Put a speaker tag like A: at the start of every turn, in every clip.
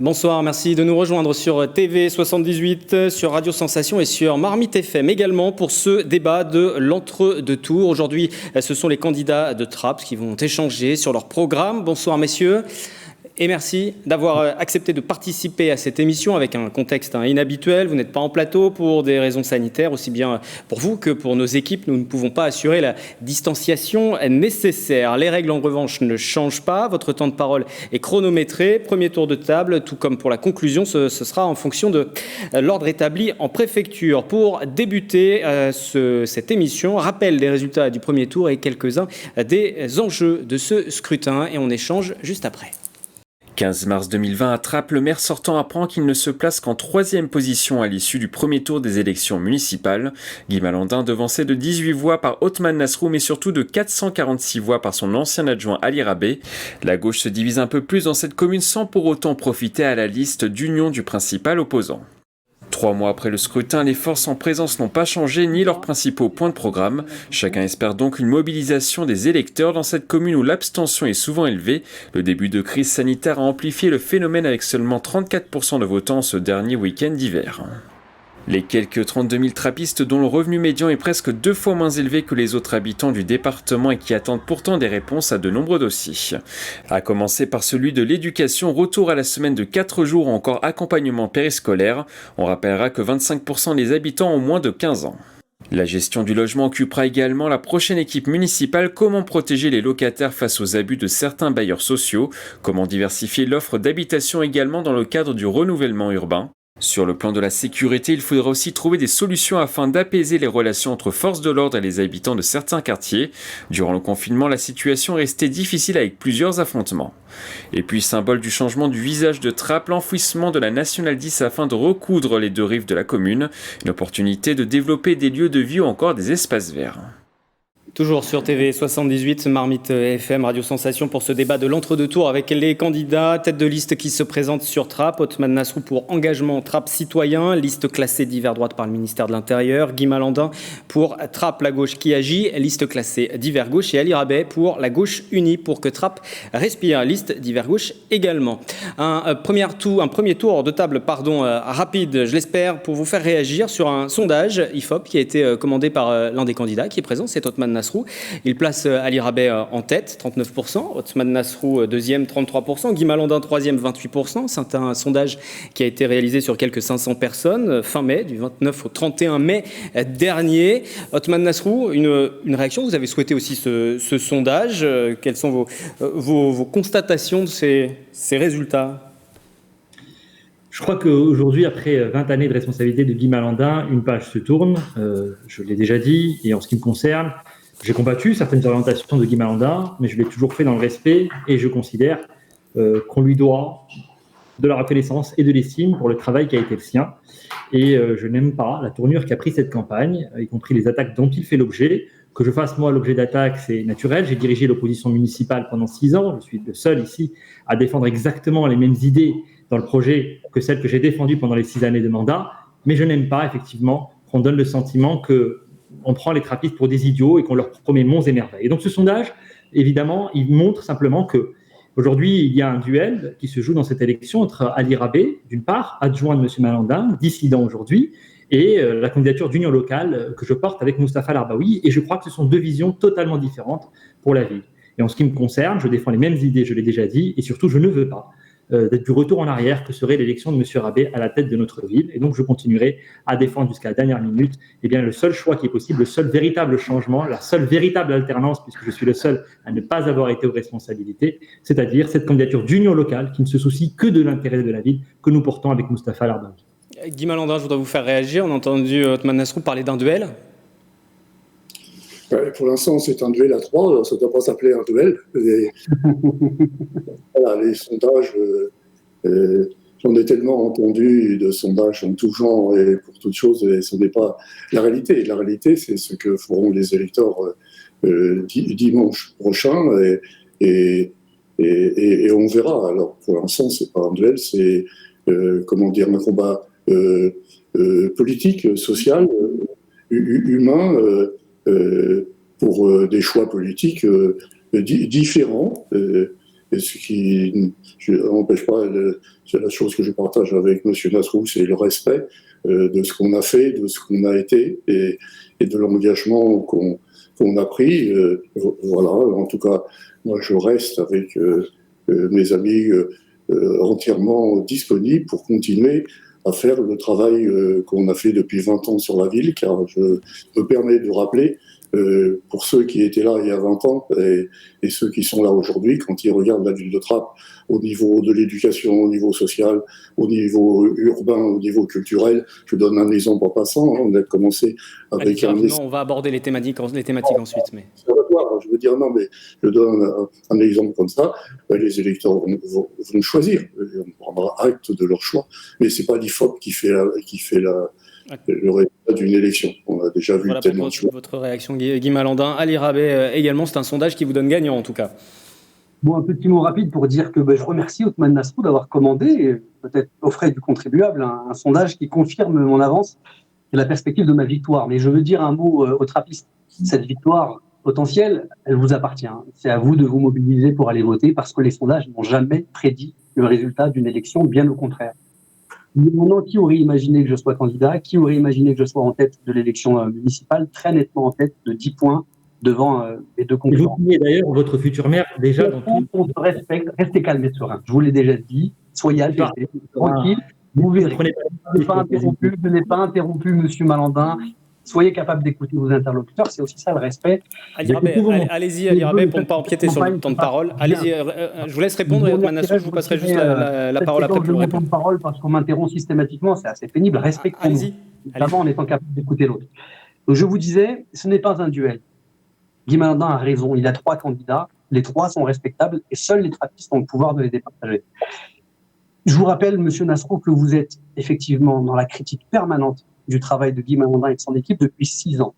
A: Bonsoir, merci de nous rejoindre sur TV78, sur Radio Sensation et sur Marmite FM également pour ce débat de l'entre-deux-tours. Aujourd'hui, ce sont les candidats de Trappes qui vont échanger sur leur programme. Bonsoir messieurs. Et merci d'avoir accepté de participer à cette émission avec un contexte inhabituel. Vous n'êtes pas en plateau pour des raisons sanitaires, aussi bien pour vous que pour nos équipes. Nous ne pouvons pas assurer la distanciation nécessaire. Les règles, en revanche, ne changent pas. Votre temps de parole est chronométré. Premier tour de table, tout comme pour la conclusion, ce sera en fonction de l'ordre établi en préfecture. Pour débuter cette émission, rappel des résultats du premier tour et quelques-uns des enjeux de ce scrutin. Et on échange juste après.
B: 15 mars 2020 à Trappes, le maire sortant apprend qu'il ne se place qu'en 3e position à l'issue du premier tour des élections municipales. Guy Malandin devancé de 18 voix par Othman Nasrou, mais surtout de 446 voix par son ancien adjoint Ali Rabé. La gauche se divise un peu plus dans cette commune sans pour autant profiter à la liste d'union du principal opposant. 3 mois après le scrutin, les forces en présence n'ont pas changé ni leurs principaux points de programme. Chacun espère donc une mobilisation des électeurs dans cette commune où l'abstention est souvent élevée. Le début de crise sanitaire a amplifié le phénomène avec seulement 34% de votants ce dernier week-end d'hiver. Les quelques 32 000 trappistes dont le revenu médian est presque 2 fois moins élevé que les autres habitants du département et qui attendent pourtant des réponses à de nombreux dossiers. À commencer par celui de l'éducation, retour à la semaine de 4 jours ou encore accompagnement périscolaire. On rappellera que 25% des habitants ont moins de 15 ans. La gestion du logement occupera également la prochaine équipe municipale. Comment protéger les locataires face aux abus de certains bailleurs sociaux? Comment diversifier l'offre d'habitation également dans le cadre du renouvellement urbain? Sur le plan de la sécurité, il faudra aussi trouver des solutions afin d'apaiser les relations entre forces de l'ordre et les habitants de certains quartiers. Durant le confinement, la situation est restée difficile avec plusieurs affrontements. Et puis, symbole du changement du visage de Trappes, l'enfouissement de la Nationale 10 afin de recoudre les deux rives de la commune. Une opportunité de développer des lieux de vie ou encore des espaces verts.
A: Toujours sur TV78, Marmite FM, Radio Sensation pour ce débat de l'entre-deux-tours avec les candidats, tête de liste qui se présentent sur Trappes. Othman Nasrou pour Engagement Trappes Citoyen, liste classée divers droite par le ministère de l'Intérieur. Guy Malandin pour Trappes La Gauche qui agit, liste classée divers gauche. Et Ali Rabé pour La Gauche Unie pour que Trappes respire, liste divers gauche également. Un premier tour de table rapide, je l'espère, pour vous faire réagir sur un sondage IFOP qui a été commandé par l'un des candidats qui est présent, c'est Othman Nasrou. Il place Ali Rabé en tête, 39%, Othman Nasrou deuxième, 33%, Guy Malandin troisième, 28%. C'est un sondage qui a été réalisé sur quelques 500 personnes, fin mai, du 29 au 31 mai dernier. Othman Nasrou, une réaction, vous avez souhaité aussi ce sondage. Quelles sont vos constatations de ces résultats ?
C: Je crois qu'aujourd'hui, après 20 années de responsabilité de Guy Malandin, une page se tourne, je l'ai déjà dit, et en ce qui me concerne, j'ai combattu certaines orientations de Guy Malandin, mais je l'ai toujours fait dans le respect et je considère qu'on lui doit de la reconnaissance et de l'estime pour le travail qui a été le sien. Et je n'aime pas la tournure qu'a pris cette campagne, y compris les attaques dont il fait l'objet. Que je fasse moi l'objet d'attaques, c'est naturel. J'ai dirigé l'opposition municipale pendant 6 ans. Je suis le seul ici à défendre exactement les mêmes idées dans le projet que celles que j'ai défendues pendant les 6 années de mandat. Mais je n'aime pas effectivement qu'on donne le sentiment que on prend les trappistes pour des idiots et qu'on leur promet monts et merveilles. Et donc ce sondage, évidemment, il montre simplement que aujourd'hui, il y a un duel qui se joue dans cette élection entre Ali Rabé, d'une part, adjoint de M. Malandin, dissident aujourd'hui, et la candidature d'union locale que je porte avec Moustapha Larbaoui. Et je crois que ce sont 2 visions totalement différentes pour la ville. Et en ce qui me concerne, je défends les mêmes idées, je l'ai déjà dit, et surtout, je ne veux pas du retour en arrière que serait l'élection de M. Rabé à la tête de notre ville. Et donc, je continuerai à défendre jusqu'à la dernière minute le seul choix qui est possible, le seul véritable changement, la seule véritable alternance, puisque je suis le seul à ne pas avoir été aux responsabilités, c'est-à-dire cette candidature d'union locale qui ne se soucie que de l'intérêt de la ville que nous portons avec Moustapha Larbaoui.
A: Guy Malandin, je voudrais vous faire réagir. On a entendu Othman Nasrou parler d'un duel.
D: Pour l'instant, c'est un duel à 3, ça ne doit pas s'appeler un duel. Voilà, les sondages, j'en ai tellement entendu de sondages en tout genre et pour toutes choses, et ce n'est pas la réalité. La réalité, c'est ce que feront les électeurs dimanche prochain et on verra. Alors, pour l'instant, ce n'est pas un duel, c'est un combat politique, social, humain, pour des choix politiques différents. et ce qui n'empêche pas, c'est la chose que je partage avec M. Nasrou, c'est le respect de ce qu'on a fait, de ce qu'on a été, et de l'engagement qu'on a pris. Voilà, en tout cas, moi je reste avec mes amis entièrement disponibles pour continuer à faire le travail qu'on a fait depuis 20 ans sur la ville, car je me permets de rappeler, pour ceux qui étaient là il y a 20 ans et ceux qui sont là aujourd'hui, quand ils regardent la ville de Trappes au niveau de l'éducation, au niveau social, au niveau urbain, au niveau culturel, je donne un exemple en passant, on a commencé avec
A: on va aborder les thématiques ensuite. Mais...
D: Je veux dire, non, mais je donne un exemple comme ça, les électeurs vont choisir, on prendra acte de leur choix, mais c'est pas l'IFOP qui fait le résultat d'une élection. On a déjà vu tellement de choses.
A: Votre réaction, Guy Malandin. Ali Rabet, également, c'est un sondage qui vous donne gagnant, en tout cas.
E: Bon, un petit mot rapide pour dire que je remercie Othmane Nasrou d'avoir commandé, peut-être aux frais du contribuable, un sondage qui confirme mon avance et la perspective de ma victoire. Mais je veux dire un mot aux trappistes. Cette victoire potentielle, elle vous appartient. C'est à vous de vous mobiliser pour aller voter parce que les sondages n'ont jamais prédit le résultat d'une élection, bien au contraire. Maintenant, qui aurait imaginé que je sois candidat? Qui aurait imaginé que je sois en tête de l'élection municipale? Très nettement en tête, de 10 points devant les deux concurrents.
C: Vous oubliez d'ailleurs votre future maire déjà dans tout.
E: On se respecte, restez calme et serein. Je vous l'ai déjà dit, soyez apaisés, tranquille, vous verrez. Je n'ai pas interrompu Monsieur Malandin. Soyez capable d'écouter vos interlocuteurs, c'est aussi ça le respect.
A: Allez-y, Ali Rabet, pour ne pas empiéter sur le temps de parole. Allez-y, je vous laisse répondre et Othmane Nasrou, je vous passerai juste la parole après pour répondre.
E: Je ne parole parce qu'on m'interrompt systématiquement, c'est assez pénible. Respectons-nous, notamment en étant capable d'écouter l'autre. Donc je vous disais, ce n'est pas un duel. Guy Malandin a raison, il y a 3 candidats, les 3 sont respectables et seuls les trappistes ont le pouvoir de les départager. Je vous rappelle, Monsieur Nasrou, que vous êtes effectivement dans la critique permanente du travail de Guy Malandin et de son équipe depuis 6 ans.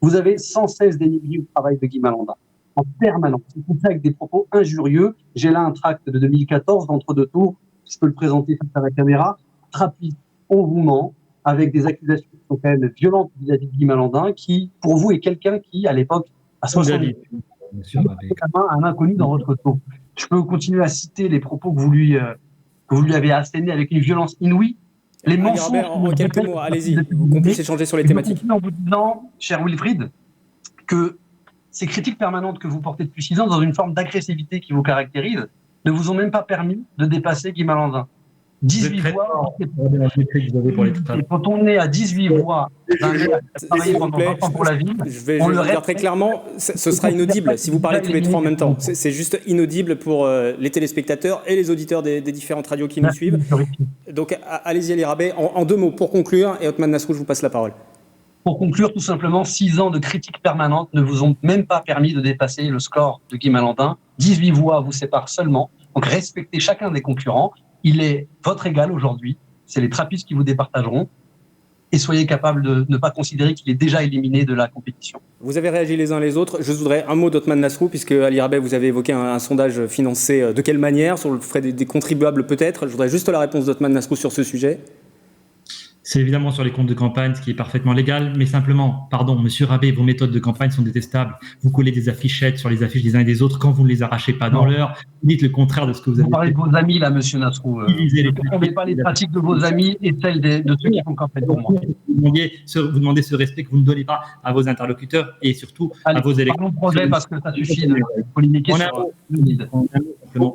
E: Vous avez sans cesse dénigré le travail de Guy Malandin, en permanence. Vous faites ça avec des propos injurieux. J'ai là un tract de 2014, d'entre-deux tours, je peux le présenter face à la caméra. Trappiste, on vous ment, avec des accusations qui sont quand même violentes vis-à-vis de Guy Malandin, qui, pour vous, est quelqu'un qui, à l'époque, a 70 un inconnu dans votre tour. Je peux continuer à citer les propos que vous lui avez assénés avec une violence inouïe. Les mensonges.
A: En quelques mots, allez-y, qu'on puisse échanger sur les thématiques.
E: En vous disant, cher Wilfried, que ces critiques permanentes que vous portez depuis 6 ans, dans une forme d'agressivité qui vous caractérise, ne vous ont même pas permis de dépasser Guy Malandin. 18 voix. Et quand on est à 18 voix, pour la ville,
A: je vais le dire très clairement, ce sera inaudible si vous parlez tous les 3 en même temps. C'est juste inaudible pour les téléspectateurs et les auditeurs des différentes radios qui nous suivent. Donc allez-y, Ali Rabet, en 2 mots pour conclure, et Othmane Nasrou, je vous passe la parole.
E: Pour conclure, tout simplement, 6 ans de critiques permanentes ne vous ont même pas permis de dépasser le score de Guy Malandin. 18 voix vous séparent seulement. Donc respectez chacun des concurrents. Il est votre égal aujourd'hui. C'est les trappistes qui vous départageront. Et soyez capable de ne pas considérer qu'il est déjà éliminé de la compétition.
A: Vous avez réagi les uns les autres. Je voudrais un mot d'Othmane Nasrou, puisque Ali Rabet, vous avez évoqué un sondage financé de quelle manière, sur le frais des contribuables peut-être. Je voudrais juste la réponse d'Othmane Nasrou sur ce sujet.
C: C'est évidemment sur les comptes de campagne, ce qui est parfaitement légal, mais simplement, Monsieur Rabet, vos méthodes de campagne sont détestables. Vous collez des affichettes sur les affiches des uns et des autres quand vous ne les arrachez pas dans l'heure. Vous dites le contraire de ce que vous avez fait.
E: Vous parlez de vos amis, là, Monsieur Nasrou. Vous ne confondez pas les pratiques de vos amis et celles de ceux qui font campagne pour moi.
C: Vous demandez ce respect que vous ne donnez pas à vos interlocuteurs et surtout à vos électeurs.
E: Parlons projet parce que ça suffit de polémiquer sur le guide.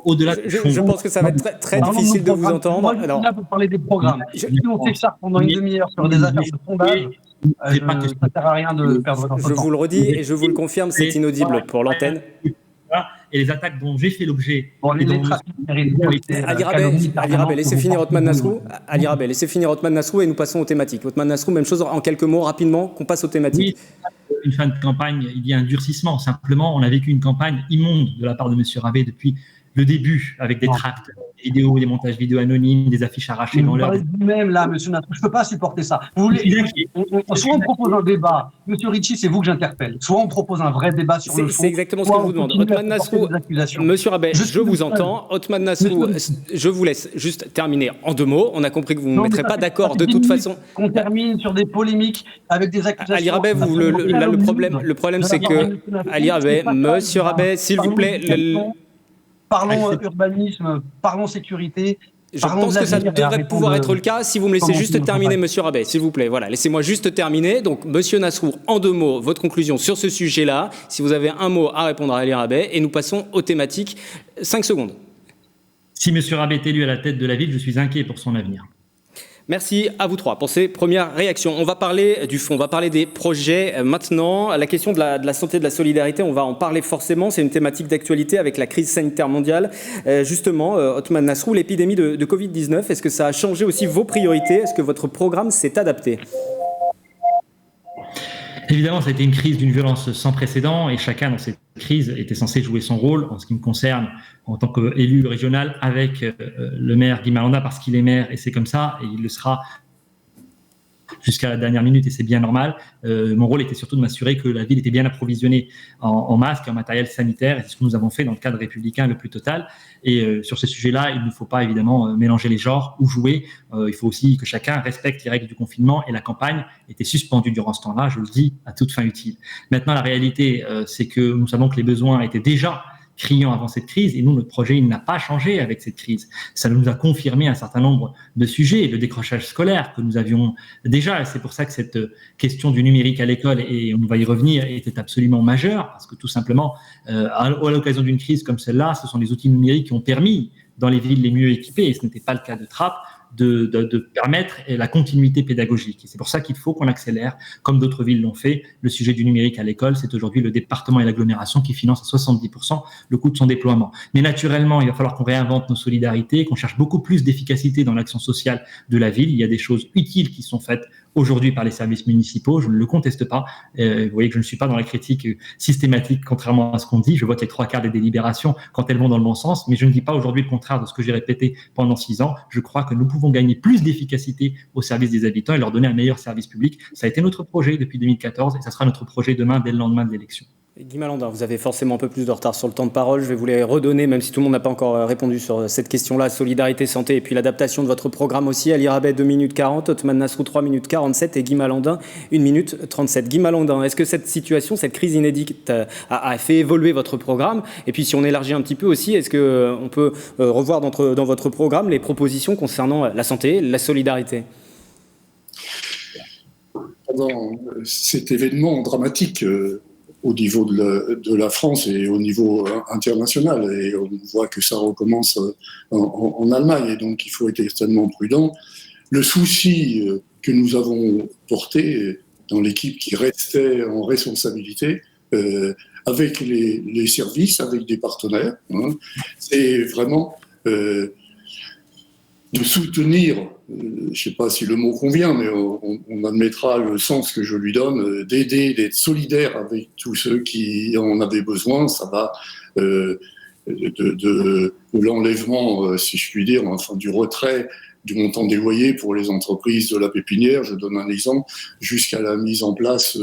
C: Au-delà
A: je pense que ça va être très difficile de vous entendre.
E: Moi, je suis là pour parler des programmes. Si on s'écharpe pendant une demi-heure sur des affaires de sondage, ça ne sert à rien de perdre notre temps.
A: Je vous le redis et je vous le confirme, c'est inaudible pour l'antenne.
C: Et les attaques dont j'ai fait l'objet.
A: Ali Rabet, laissez finir Othmane Nasrou. Ali Rabet, laissez finir Othmane Nasrou et nous passons aux thématiques. Othmane Nasrou, même chose en quelques mots rapidement, qu'on passe aux thématiques.
C: Oui, une fin de campagne, il y a un durcissement. Simplement, on a vécu une campagne immonde de la part de M. Rabet depuis le début, avec des tracts, des vidéos, des montages vidéo anonymes, des affiches arrachées dans l'heure.
E: Vous parlez de vous-même, là, monsieur Nasrou. Je ne peux pas supporter ça. Soit on propose un débat. Monsieur Ritchie, c'est vous que j'interpelle. Soit on propose un vrai débat sur le fond.
A: C'est exactement ce que je vous demande. Othmane Nasrou, monsieur Rabet, je vous entends. Othmane Nasrou, je vous laisse juste terminer en 2 mots. On a compris que vous ne mettrez pas d'accord de toute façon.
E: On termine sur des polémiques avec des accusations.
A: Ali Rabet, le problème, c'est que Ali Rabet, monsieur Rabet, s'il vous plaît.
E: Parlons urbanisme, parlons sécurité.
A: Je pense que ça devrait pouvoir être le cas. Si vous me laissez juste terminer, Monsieur Rabet, s'il vous plaît. Voilà, laissez-moi juste terminer. Donc, Monsieur Nasrou, en 2 mots, votre conclusion sur ce sujet-là. Si vous avez un mot à répondre à Ali Rabet, et nous passons aux thématiques. 5 secondes.
C: Si Monsieur Rabet est élu à la tête de la ville, je suis inquiet pour son avenir.
A: Merci à vous 3 pour ces premières réactions. On va parler du fond, on va parler des projets maintenant. La question de la santé, de la solidarité, on va en parler forcément. C'est une thématique d'actualité avec la crise sanitaire mondiale. Justement, Othman Nasrou, l'épidémie de Covid-19, est-ce que ça a changé aussi vos priorités? Est-ce que votre programme s'est adapté?
C: Évidemment, ça a été une crise d'une violence sans précédent et chacun dans cette crise était censé jouer son rôle. En ce qui me concerne, en tant qu'élu régional, avec le maire Guy Malanda, parce qu'il est maire et c'est comme ça, et il le sera jusqu'à la dernière minute et c'est bien normal. Mon rôle était surtout de m'assurer que la ville était bien approvisionnée en masques et en matériel sanitaire, et c'est ce que nous avons fait dans le cadre républicain le plus total. Et sur ce sujet-là, il ne faut pas évidemment mélanger les genres ou jouer. Il faut aussi que chacun respecte les règles du confinement, et la campagne était suspendue durant ce temps-là, je le dis, à toute fin utile. Maintenant, la réalité, c'est que nous savons que les besoins étaient déjà criant avant cette crise, et nous, notre projet, il n'a pas changé avec cette crise. Ça nous a confirmé un certain nombre de sujets, le décrochage scolaire que nous avions déjà, et c'est pour ça que cette question du numérique à l'école, et on va y revenir, était absolument majeure, parce que tout simplement, à l'occasion d'une crise comme celle-là, ce sont les outils numériques qui ont permis, dans les villes les mieux équipées, et ce n'était pas le cas de Trappes, de permettre la continuité pédagogique. Et c'est pour ça qu'il faut qu'on accélère, comme d'autres villes l'ont fait. Le sujet du numérique à l'école, c'est aujourd'hui le département et l'agglomération qui financent à 70% le coût de son déploiement. Mais naturellement, il va falloir qu'on réinvente nos solidarités, qu'on cherche beaucoup plus d'efficacité dans l'action sociale de la ville. Il y a des choses utiles qui sont faites aujourd'hui par les services municipaux, je ne le conteste pas. Vous voyez que je ne suis pas dans la critique systématique, contrairement à ce qu'on dit. Je vote les 3/4 des délibérations quand elles vont dans le bon sens, mais je ne dis pas aujourd'hui le contraire de ce que j'ai répété pendant 6 ans. Je crois que nous pouvons gagner plus d'efficacité au service des habitants et leur donner un meilleur service public. Ça a été notre projet depuis 2014 et ça sera notre projet demain, dès le lendemain de l'élection.
A: Guy Malanda, vous avez forcément un peu plus de retard sur le temps de parole. Je vais vous les redonner, même si tout le monde n'a pas encore répondu sur cette question-là. Solidarité, santé et puis l'adaptation de votre programme aussi. Ali Rabet, 2 minutes 40, Othman Nasrou, 3 minutes 47 et Guy Malanda, 1 minute 37. Guy Malanda, est-ce que cette situation, cette crise inédite a fait évoluer votre programme? Et puis si on élargit un petit peu aussi, est-ce qu'on peut revoir dans votre programme les propositions concernant la santé, la solidarité?
D: Pendant cet événement dramatique, au niveau de la France et au niveau international. Et on voit que ça recommence en Allemagne. Et donc, il faut être extrêmement prudent. Le souci que nous avons porté dans l'équipe qui restait en responsabilité, avec les services, avec des partenaires, c'est vraiment de soutenir, je ne sais pas si le mot convient, mais on admettra le sens que je lui donne, d'aider, d'être solidaire avec tous ceux qui en avaient besoin. Ça va de l'enlèvement, si je puis dire, enfin du retrait du montant des loyers pour les entreprises de la pépinière, je donne un exemple, jusqu'à la mise en place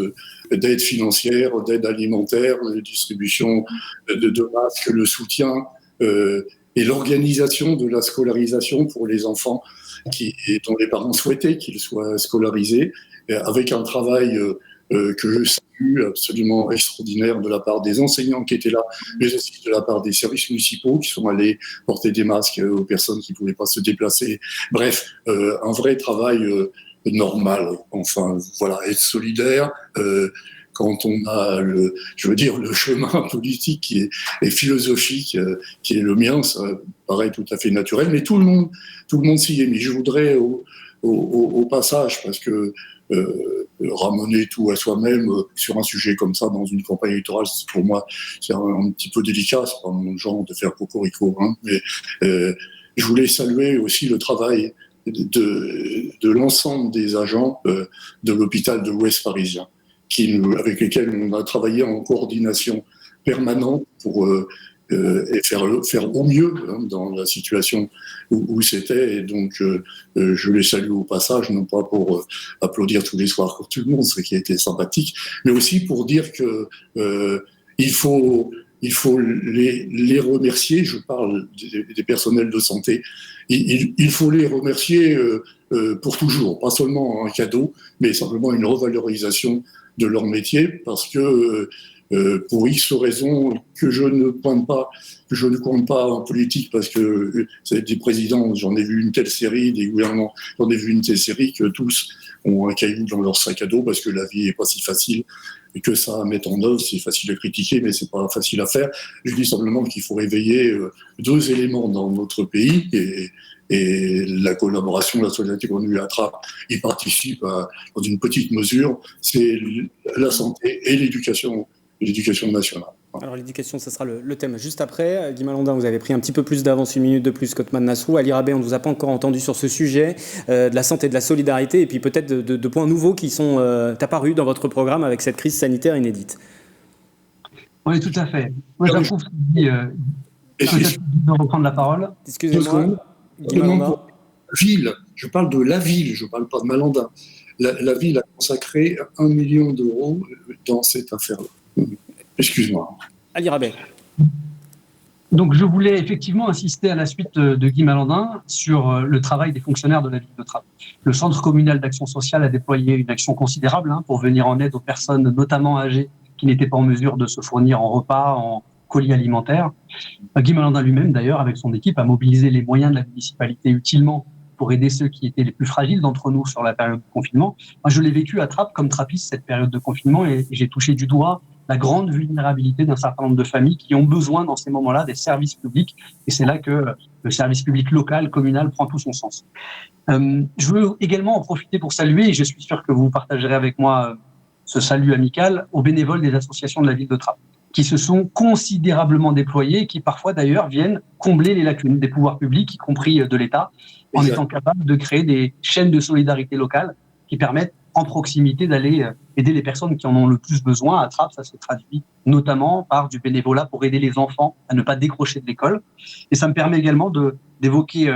D: d'aides financières, d'aides alimentaires, de distribution de masques, le soutien et l'organisation de la scolarisation pour les enfants dont les parents souhaitaient qu'ils soient scolarisés, avec un travail que je salue absolument extraordinaire de la part des enseignants qui étaient là, mais aussi de la part des services municipaux qui sont allés porter des masques aux personnes qui ne pouvaient pas se déplacer. Bref, un vrai travail normal. Enfin, voilà, être solidaire. Quand on a le chemin politique et philosophique qui est le mien, ça paraît tout à fait naturel, mais tout le monde s'y est mis. Je voudrais au passage, parce que ramener tout à soi-même sur un sujet comme ça dans une campagne électorale, pour moi, c'est un petit peu délicat, c'est pas mon genre de faire cocorico, mais je voulais saluer aussi le travail de l'ensemble des agents de l'hôpital de l'Ouest parisien, avec lesquels on a travaillé en coordination permanente pour faire au mieux dans la situation où c'était. Et donc, je les salue au passage, non pas pour applaudir tous les soirs pour tout le monde, ce qui a été sympathique, mais aussi pour dire que il faut les remercier. Je parle des personnels de santé. Il faut les remercier pour toujours, pas seulement un cadeau, mais simplement une revalorisation de leur métier, parce que pour X raisons que je ne pointe pas, en politique, parce que c'est des présidents, j'en ai vu une telle série, des gouvernements, j'en ai vu une telle série, que tous ont un caillou dans leur sac à dos, parce que la vie est pas si facile, et que ça à mettre en œuvre, c'est facile à critiquer, mais c'est pas facile à faire. Je dis simplement qu'il faut réveiller deux éléments dans notre pays, et la collaboration, la solidarité qu'on a eu à Trappes y participe dans une petite mesure, c'est la santé et l'éducation nationale.
A: Alors l'éducation, ça sera le thème juste après. Guy Malandin, vous avez pris un petit peu plus d'avance, 1 minute de plus qu'Othman Nasrou. Ali Rabeh, on ne vous a pas encore entendu sur ce sujet de la santé, de la solidarité, et puis peut-être de points nouveaux qui sont apparus dans votre programme avec cette crise sanitaire inédite.
E: Oui, tout à fait. Moi, j'approuve ce que dit. De reprendre la parole.
A: Excusez-moi, Guy Malandin.
D: Ville, je parle de la ville, je ne parle pas de Malandin. La ville a consacré 1 million d'euros dans cette affaire-là. Excuse-moi.
A: Ali Rabeh.
E: Donc, je voulais effectivement insister à la suite de Guy Malandin sur le travail des fonctionnaires de la ville de Trappes. Le Centre communal d'action sociale a déployé une action considérable pour venir en aide aux personnes, notamment âgées, qui n'étaient pas en mesure de se fournir en repas, en colis alimentaires. Guy Malandin lui-même, d'ailleurs, avec son équipe, a mobilisé les moyens de la municipalité utilement pour aider ceux qui étaient les plus fragiles d'entre nous sur la période de confinement. Moi, je l'ai vécu à Trappes comme trappiste, cette période de confinement, et j'ai touché du doigt la grande vulnérabilité d'un certain nombre de familles qui ont besoin dans ces moments-là des services publics. Et c'est là que le service public local, communal, prend tout son sens. Je veux également en profiter pour saluer, et je suis sûr que vous partagerez avec moi ce salut amical, aux bénévoles des associations de la ville de Trappes, qui se sont considérablement déployés et qui parfois d'ailleurs viennent combler les lacunes des pouvoirs publics, y compris de l'État, en étant capables de créer des chaînes de solidarité locale qui permettent en proximité d'aller aider les personnes qui en ont le plus besoin. À Trappes, ça se traduit notamment par du bénévolat pour aider les enfants à ne pas décrocher de l'école. Et ça me permet également d'évoquer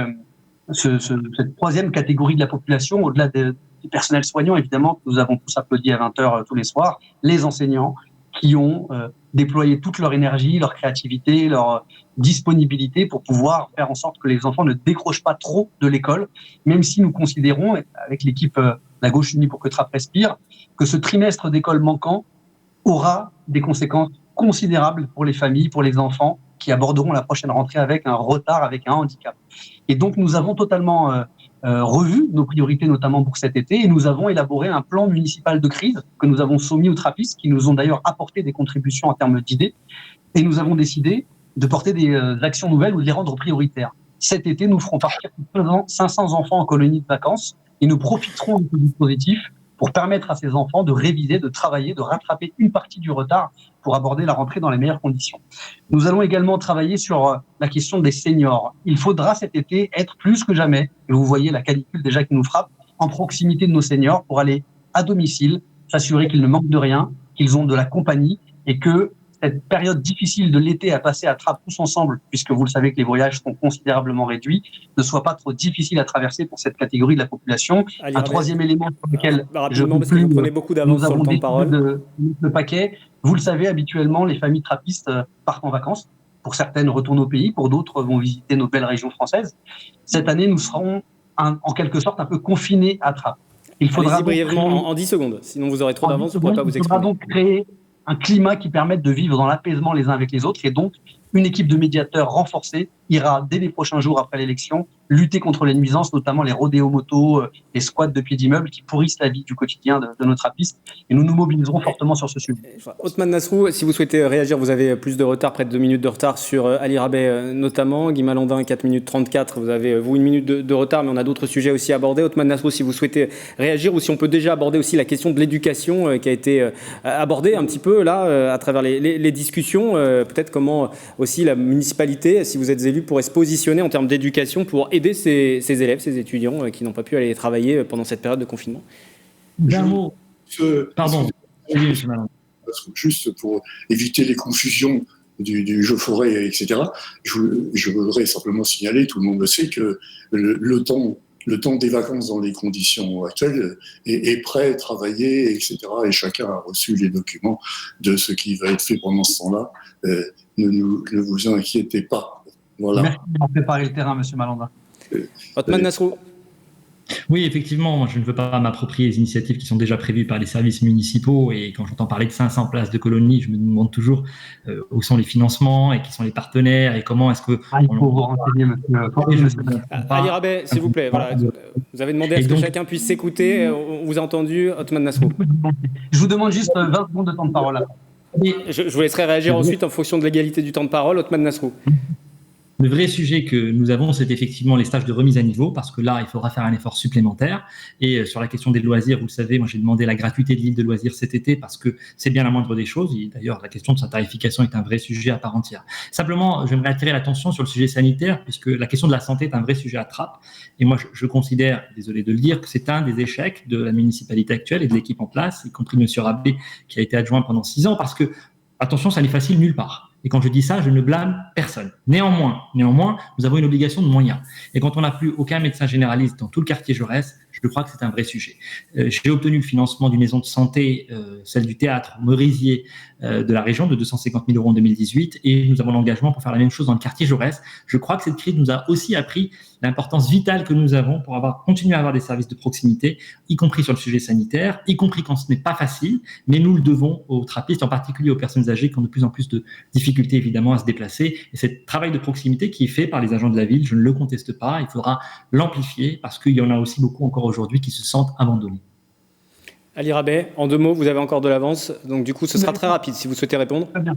E: cette troisième catégorie de la population, au-delà du personnel soignant, évidemment, que nous avons tous applaudi à 20h tous les soirs, les enseignants qui ont déployé toute leur énergie, leur créativité, leur disponibilité pour pouvoir faire en sorte que les enfants ne décrochent pas trop de l'école, même si nous considérons, avec l'équipe La Gauche Unie pour que Trappes respire, que ce trimestre d'école manquant aura des conséquences considérables pour les familles, pour les enfants, qui aborderont la prochaine rentrée avec un retard, avec un handicap. Et donc nous avons totalement revu nos priorités, notamment pour cet été, et nous avons élaboré un plan municipal de crise que nous avons soumis aux trappistes, qui nous ont d'ailleurs apporté des contributions en termes d'idées, et nous avons décidé de porter des actions nouvelles ou de les rendre prioritaires. Cet été, nous ferons partir 500 enfants en colonie de vacances, et nous profiterons de ce dispositif pour permettre à ces enfants de réviser, de travailler, de rattraper une partie du retard pour aborder la rentrée dans les meilleures conditions. Nous allons également travailler sur la question des seniors. Il faudra cet été être plus que jamais, et vous voyez la canicule déjà qui nous frappe, en proximité de nos seniors pour aller à domicile, s'assurer qu'ils ne manquent de rien, qu'ils ont de la compagnie et que cette période difficile de l'été à passer à Trappes tous ensemble, puisque vous le savez que les voyages sont considérablement réduits, ne soit pas trop difficile à traverser pour cette catégorie de la population. Un troisième élément sur lequel
A: parce que vous prenez beaucoup d'avance sur le temps de parole.
E: Le paquet, vous le savez, habituellement, les familles trappistes partent en vacances. Pour certaines, retournent au pays, pour d'autres, vont visiter nos belles régions françaises. Cette année, nous serons en quelque sorte un peu confinés à Trappes.
A: Il faudra brièvement en 10 secondes, sinon vous aurez trop d'avance, vous ne pourrez pas vous exprimer.
E: Il faudra donc créer un climat qui permette de vivre dans l'apaisement les uns avec les autres, et donc une équipe de médiateurs renforcée ira, dès les prochains jours après l'élection, lutter contre les nuisances, notamment les rodéos motos, les squats de pieds d'immeubles qui pourrissent la vie du quotidien de nos trappistes. Et nous nous mobiliserons fortement sur ce sujet.
A: Othman Nasrou, si vous souhaitez réagir, vous avez plus de retard, près de 2 minutes de retard sur Ali Rabeh notamment. Guy Malandin, 4 minutes 34. Vous avez, vous, 1 minute de retard, mais on a d'autres sujets aussi à aborder. Othman Nasrou, si vous souhaitez réagir, ou si on peut déjà aborder aussi la question de l'éducation qui a été abordée un petit peu là, à travers les discussions. Peut-être comment aussi la municipalité, si vous êtes élu, pourrait se positionner en termes d'éducation pour aider ces élèves, ces étudiants qui n'ont pas pu aller travailler pendant cette période de confinement.
C: Pardon.
D: Juste pour éviter les confusions du jeu forêt, etc., je voudrais simplement signaler, tout le monde le sait, que le temps des vacances dans les conditions actuelles est prêt, travaillé, etc. Et chacun a reçu les documents de ce qui va être fait pendant ce temps-là. Ne vous inquiétez pas. Voilà.
E: Merci d'avoir préparé le terrain, M. Malandin.
A: Othman Nasrou.
C: Oui, effectivement, moi, je ne veux pas m'approprier les initiatives qui sont déjà prévues par les services municipaux. Et quand j'entends parler de 500 places de colonies, je me demande toujours où sont les financements et qui sont les partenaires et comment est-ce que...
E: Il faut vous renseigner, monsieur.
A: Ali Rabeh, s'il vous plaît, voilà. Vous avez demandé à ce que chacun puisse s'écouter. On vous a entendu, Othman Nasrou.
E: Je vous demande juste 20 secondes de temps de parole.
A: Je vous laisserai réagir ensuite en fonction de l'égalité du temps de parole. Othman Nasrou.
C: Le vrai sujet que nous avons, c'est effectivement les stages de remise à niveau, parce que là, il faudra faire un effort supplémentaire. Et sur la question des loisirs, vous le savez, moi j'ai demandé la gratuité de l'île de loisirs cet été, parce que c'est bien la moindre des choses. Et d'ailleurs, la question de sa tarification est un vrai sujet à part entière. Simplement, j'aimerais attirer l'attention sur le sujet sanitaire, puisque la question de la santé est un vrai sujet à Trappes. Et moi, je considère, désolé de le dire, que c'est un des échecs de la municipalité actuelle et de l'équipe en place, y compris M. Rabeh, qui a été adjoint pendant 6 ans, parce que, attention, ça n'est facile nulle part. Et quand je dis ça, je ne blâme personne. Néanmoins, nous avons une obligation de moyens. Et quand on n'a plus aucun médecin généraliste dans tout le quartier Jaurès, je crois que c'est un vrai sujet. J'ai obtenu le financement d'une maison de santé, celle du théâtre Merisier de la région, de 250 000 € en 2018. Et nous avons l'engagement pour faire la même chose dans le quartier Jaurès. Je crois que cette crise nous a aussi appris l'importance vitale que nous avons pour continuer à avoir des services de proximité, y compris sur le sujet sanitaire, y compris quand ce n'est pas facile, mais nous le devons aux trappistes, en particulier aux personnes âgées qui ont de plus en plus de difficultés évidemment à se déplacer. Et ce travail de proximité qui est fait par les agents de la ville, je ne le conteste pas, il faudra l'amplifier parce qu'il y en a aussi beaucoup encore aujourd'hui qui se sentent abandonnés.
A: Ali Rabeh, en 2 mots, vous avez encore de l'avance, donc du coup ce sera très rapide si vous souhaitez répondre.
E: Très bien.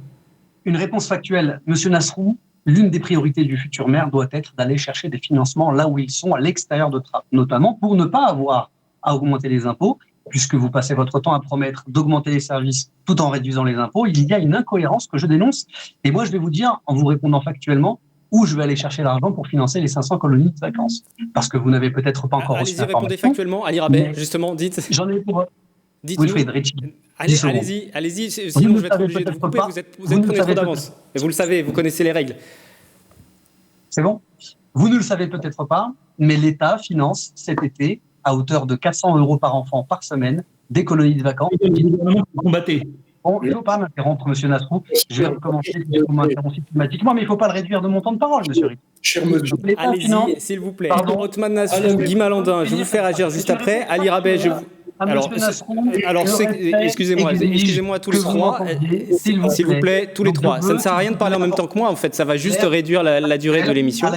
E: Une réponse factuelle, Monsieur Nasrou. L'une des priorités du futur maire doit être d'aller chercher des financements là où ils sont, à l'extérieur de Trappes, notamment pour ne pas avoir à augmenter les impôts, puisque vous passez votre temps à promettre d'augmenter les services tout en réduisant les impôts. Il y a une incohérence que je dénonce. Et moi, je vais vous dire, en vous répondant factuellement, où je vais aller chercher l'argent pour financer les 500 colonies de vacances. Parce que vous n'avez peut-être pas encore reçu l'information.
A: Allez-y, répondez factuellement. Ali Rabeh, justement, dites.
E: J'en ai pour...
A: Dites-nous. Allez-y, sinon je vais être obligé de vous couper. Vous prenez trop d'avance. Mais vous le savez, vous connaissez les règles.
E: C'est bon ? Vous ne le savez peut-être pas, mais l'État finance cet été, à hauteur de 400 € par enfant par semaine, des colonies de vacances. Bon, il ne faut pas m'interrompre, M. Nasrou. Je vais recommencer, vous m'interrompez systématiquement, mais il ne faut pas le réduire de mon temps de parole, M. Ritt.
A: Allez-y, s'il vous plaît. Othman Nasrou, Guy Malandin, je vais vous faire agir juste après. Ali Rabeh, je vous... Alors, excusez-moi tous les trois, s'il vous plaît, tous les trois. Ça ne sert à rien de parler en même temps que moi, en fait, ça va juste réduire la durée de l'émission.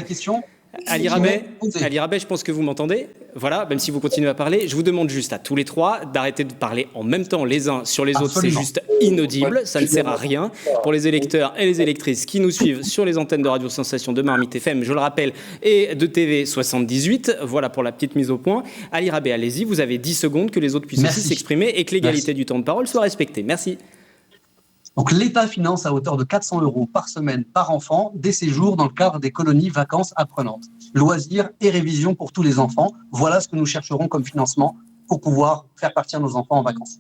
A: Ali Rabeh, je pense que vous m'entendez. Voilà, même si vous continuez à parler, je vous demande juste à tous les trois d'arrêter de parler en même temps les uns sur les autres. C'est juste inaudible, ça ne sert à rien. Pour les électeurs et les électrices qui nous suivent sur les antennes de Radio Sensation de Marmite FM, je le rappelle, et de TV 78. Voilà pour la petite mise au point. Ali Rabeh, allez-y, vous avez 10 secondes que les autres puissent aussi s'exprimer et que l'égalité du temps de parole soit respectée. Merci.
E: Donc l'État finance à hauteur de 400 € par semaine par enfant des séjours dans le cadre des colonies vacances apprenantes. Loisirs et révision pour tous les enfants. Voilà ce que nous chercherons comme financement pour pouvoir faire partir nos enfants en vacances.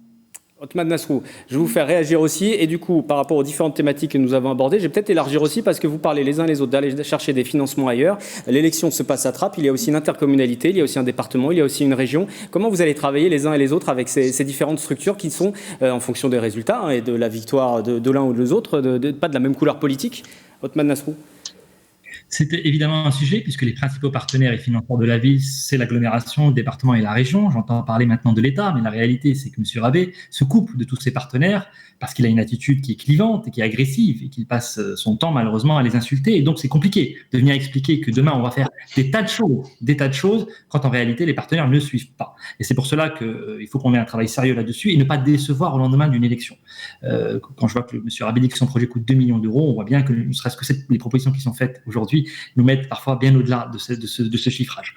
A: Othman Nasrou, je vais vous faire réagir aussi et du coup par rapport aux différentes thématiques que nous avons abordées, je vais peut-être élargir aussi parce que vous parlez les uns les autres d'aller chercher des financements ailleurs. L'élection se passe à Trappes, il y a aussi une intercommunalité, il y a aussi un département, il y a aussi une région. Comment vous allez travailler les uns et les autres avec ces différentes structures qui sont en fonction des résultats et de la victoire de l'un ou de l'autre, pas de la même couleur politique? Othman Nasrou.
C: C'était évidemment un sujet puisque les principaux partenaires et financeurs de la ville, c'est l'agglomération, le département et la région. J'entends parler maintenant de l'État, mais la réalité, c'est que M. Rabeh se coupe de tous ses partenaires parce qu'il a une attitude qui est clivante et qui est agressive et qu'il passe son temps malheureusement à les insulter. Et donc, c'est compliqué de venir expliquer que demain, on va faire des tas de choses quand en réalité, les partenaires ne suivent pas. Et c'est pour cela qu'il faut qu'on ait un travail sérieux là-dessus et ne pas décevoir au lendemain d'une élection. Quand je vois que M. Rabeh dit que son projet coûte 2 millions d'euros, on voit bien que ne serait-ce que les propositions qui sont faites aujourd'hui nous mettent parfois bien au-delà de ce chiffrage.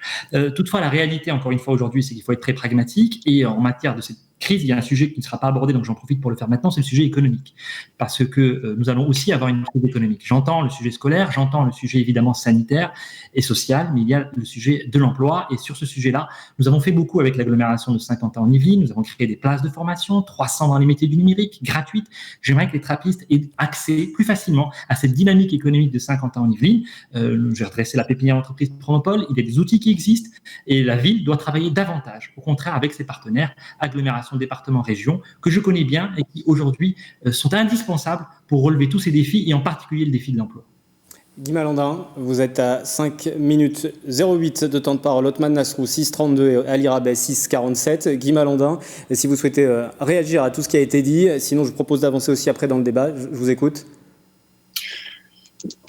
C: Toutefois, la réalité, encore une fois, aujourd'hui, c'est qu'il faut être très pragmatique et en matière de cette crise, il y a un sujet qui ne sera pas abordé, donc j'en profite pour le faire maintenant, c'est le sujet économique. Parce que nous allons aussi avoir une crise économique. J'entends le sujet scolaire, j'entends le sujet évidemment sanitaire et social, mais il y a le sujet de l'emploi. Et sur ce sujet-là, nous avons fait beaucoup avec l'agglomération de Saint-Quentin-en-Yvelines. Nous avons créé des places de formation, 300 dans les métiers du numérique, gratuites. J'aimerais que les trappistes aient accès plus facilement à cette dynamique économique de Saint-Quentin-en-Yvelines. J'ai redressé la pépinière entreprise Promopole. Il y a des outils qui existent et la ville doit travailler davantage, au contraire, avec ses partenaires, agglomération, département, région, que je connais bien et qui aujourd'hui sont indispensables pour relever tous ces défis et en particulier le défi de l'emploi.
A: Guy Malandin, vous êtes à 5 minutes 08 de temps de parole. Othman Nasrou, 6,32 et Ali Rabeh, 6,47. Guy Malandin, si vous souhaitez réagir à tout ce qui a été dit, sinon je vous propose d'avancer aussi après dans le débat. Je vous écoute.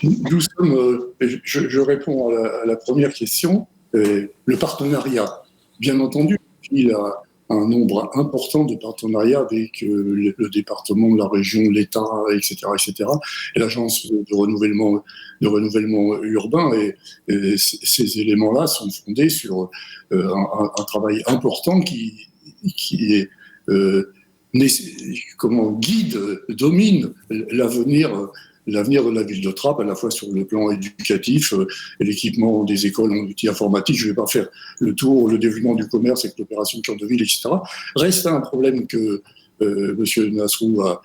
D: Nous sommes, je réponds à la première question, le partenariat. Bien entendu, il a un nombre important de partenariats avec le département, la région, l'État, etc., etc., et l'agence de renouvellement urbain. Et ces éléments-là sont fondés sur un travail important qui est guide, domine l'avenir de la ville de Trappes, à la fois sur le plan éducatif, l'équipement des écoles en outils informatiques. Je ne vais pas faire le tour, le développement du commerce avec l'opération Cœur de Ville, etc. Reste un problème que M. Nasrou a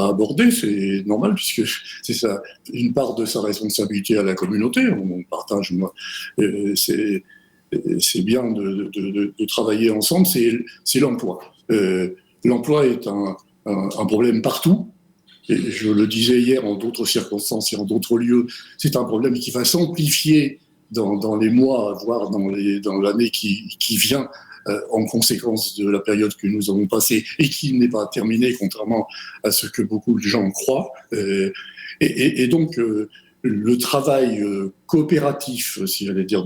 D: abordé, c'est normal, puisque c'est ça, une part de sa responsabilité à la communauté. On partage, c'est bien de travailler ensemble, c'est l'emploi. L'emploi est un problème partout. Et je le disais hier en d'autres circonstances et en d'autres lieux, c'est un problème qui va s'amplifier dans les mois, voire dans l'année qui vient, en conséquence de la période que nous avons passée et qui n'est pas terminée, contrairement à ce que beaucoup de gens croient. Et donc, le travail coopératif, si j'allais dire,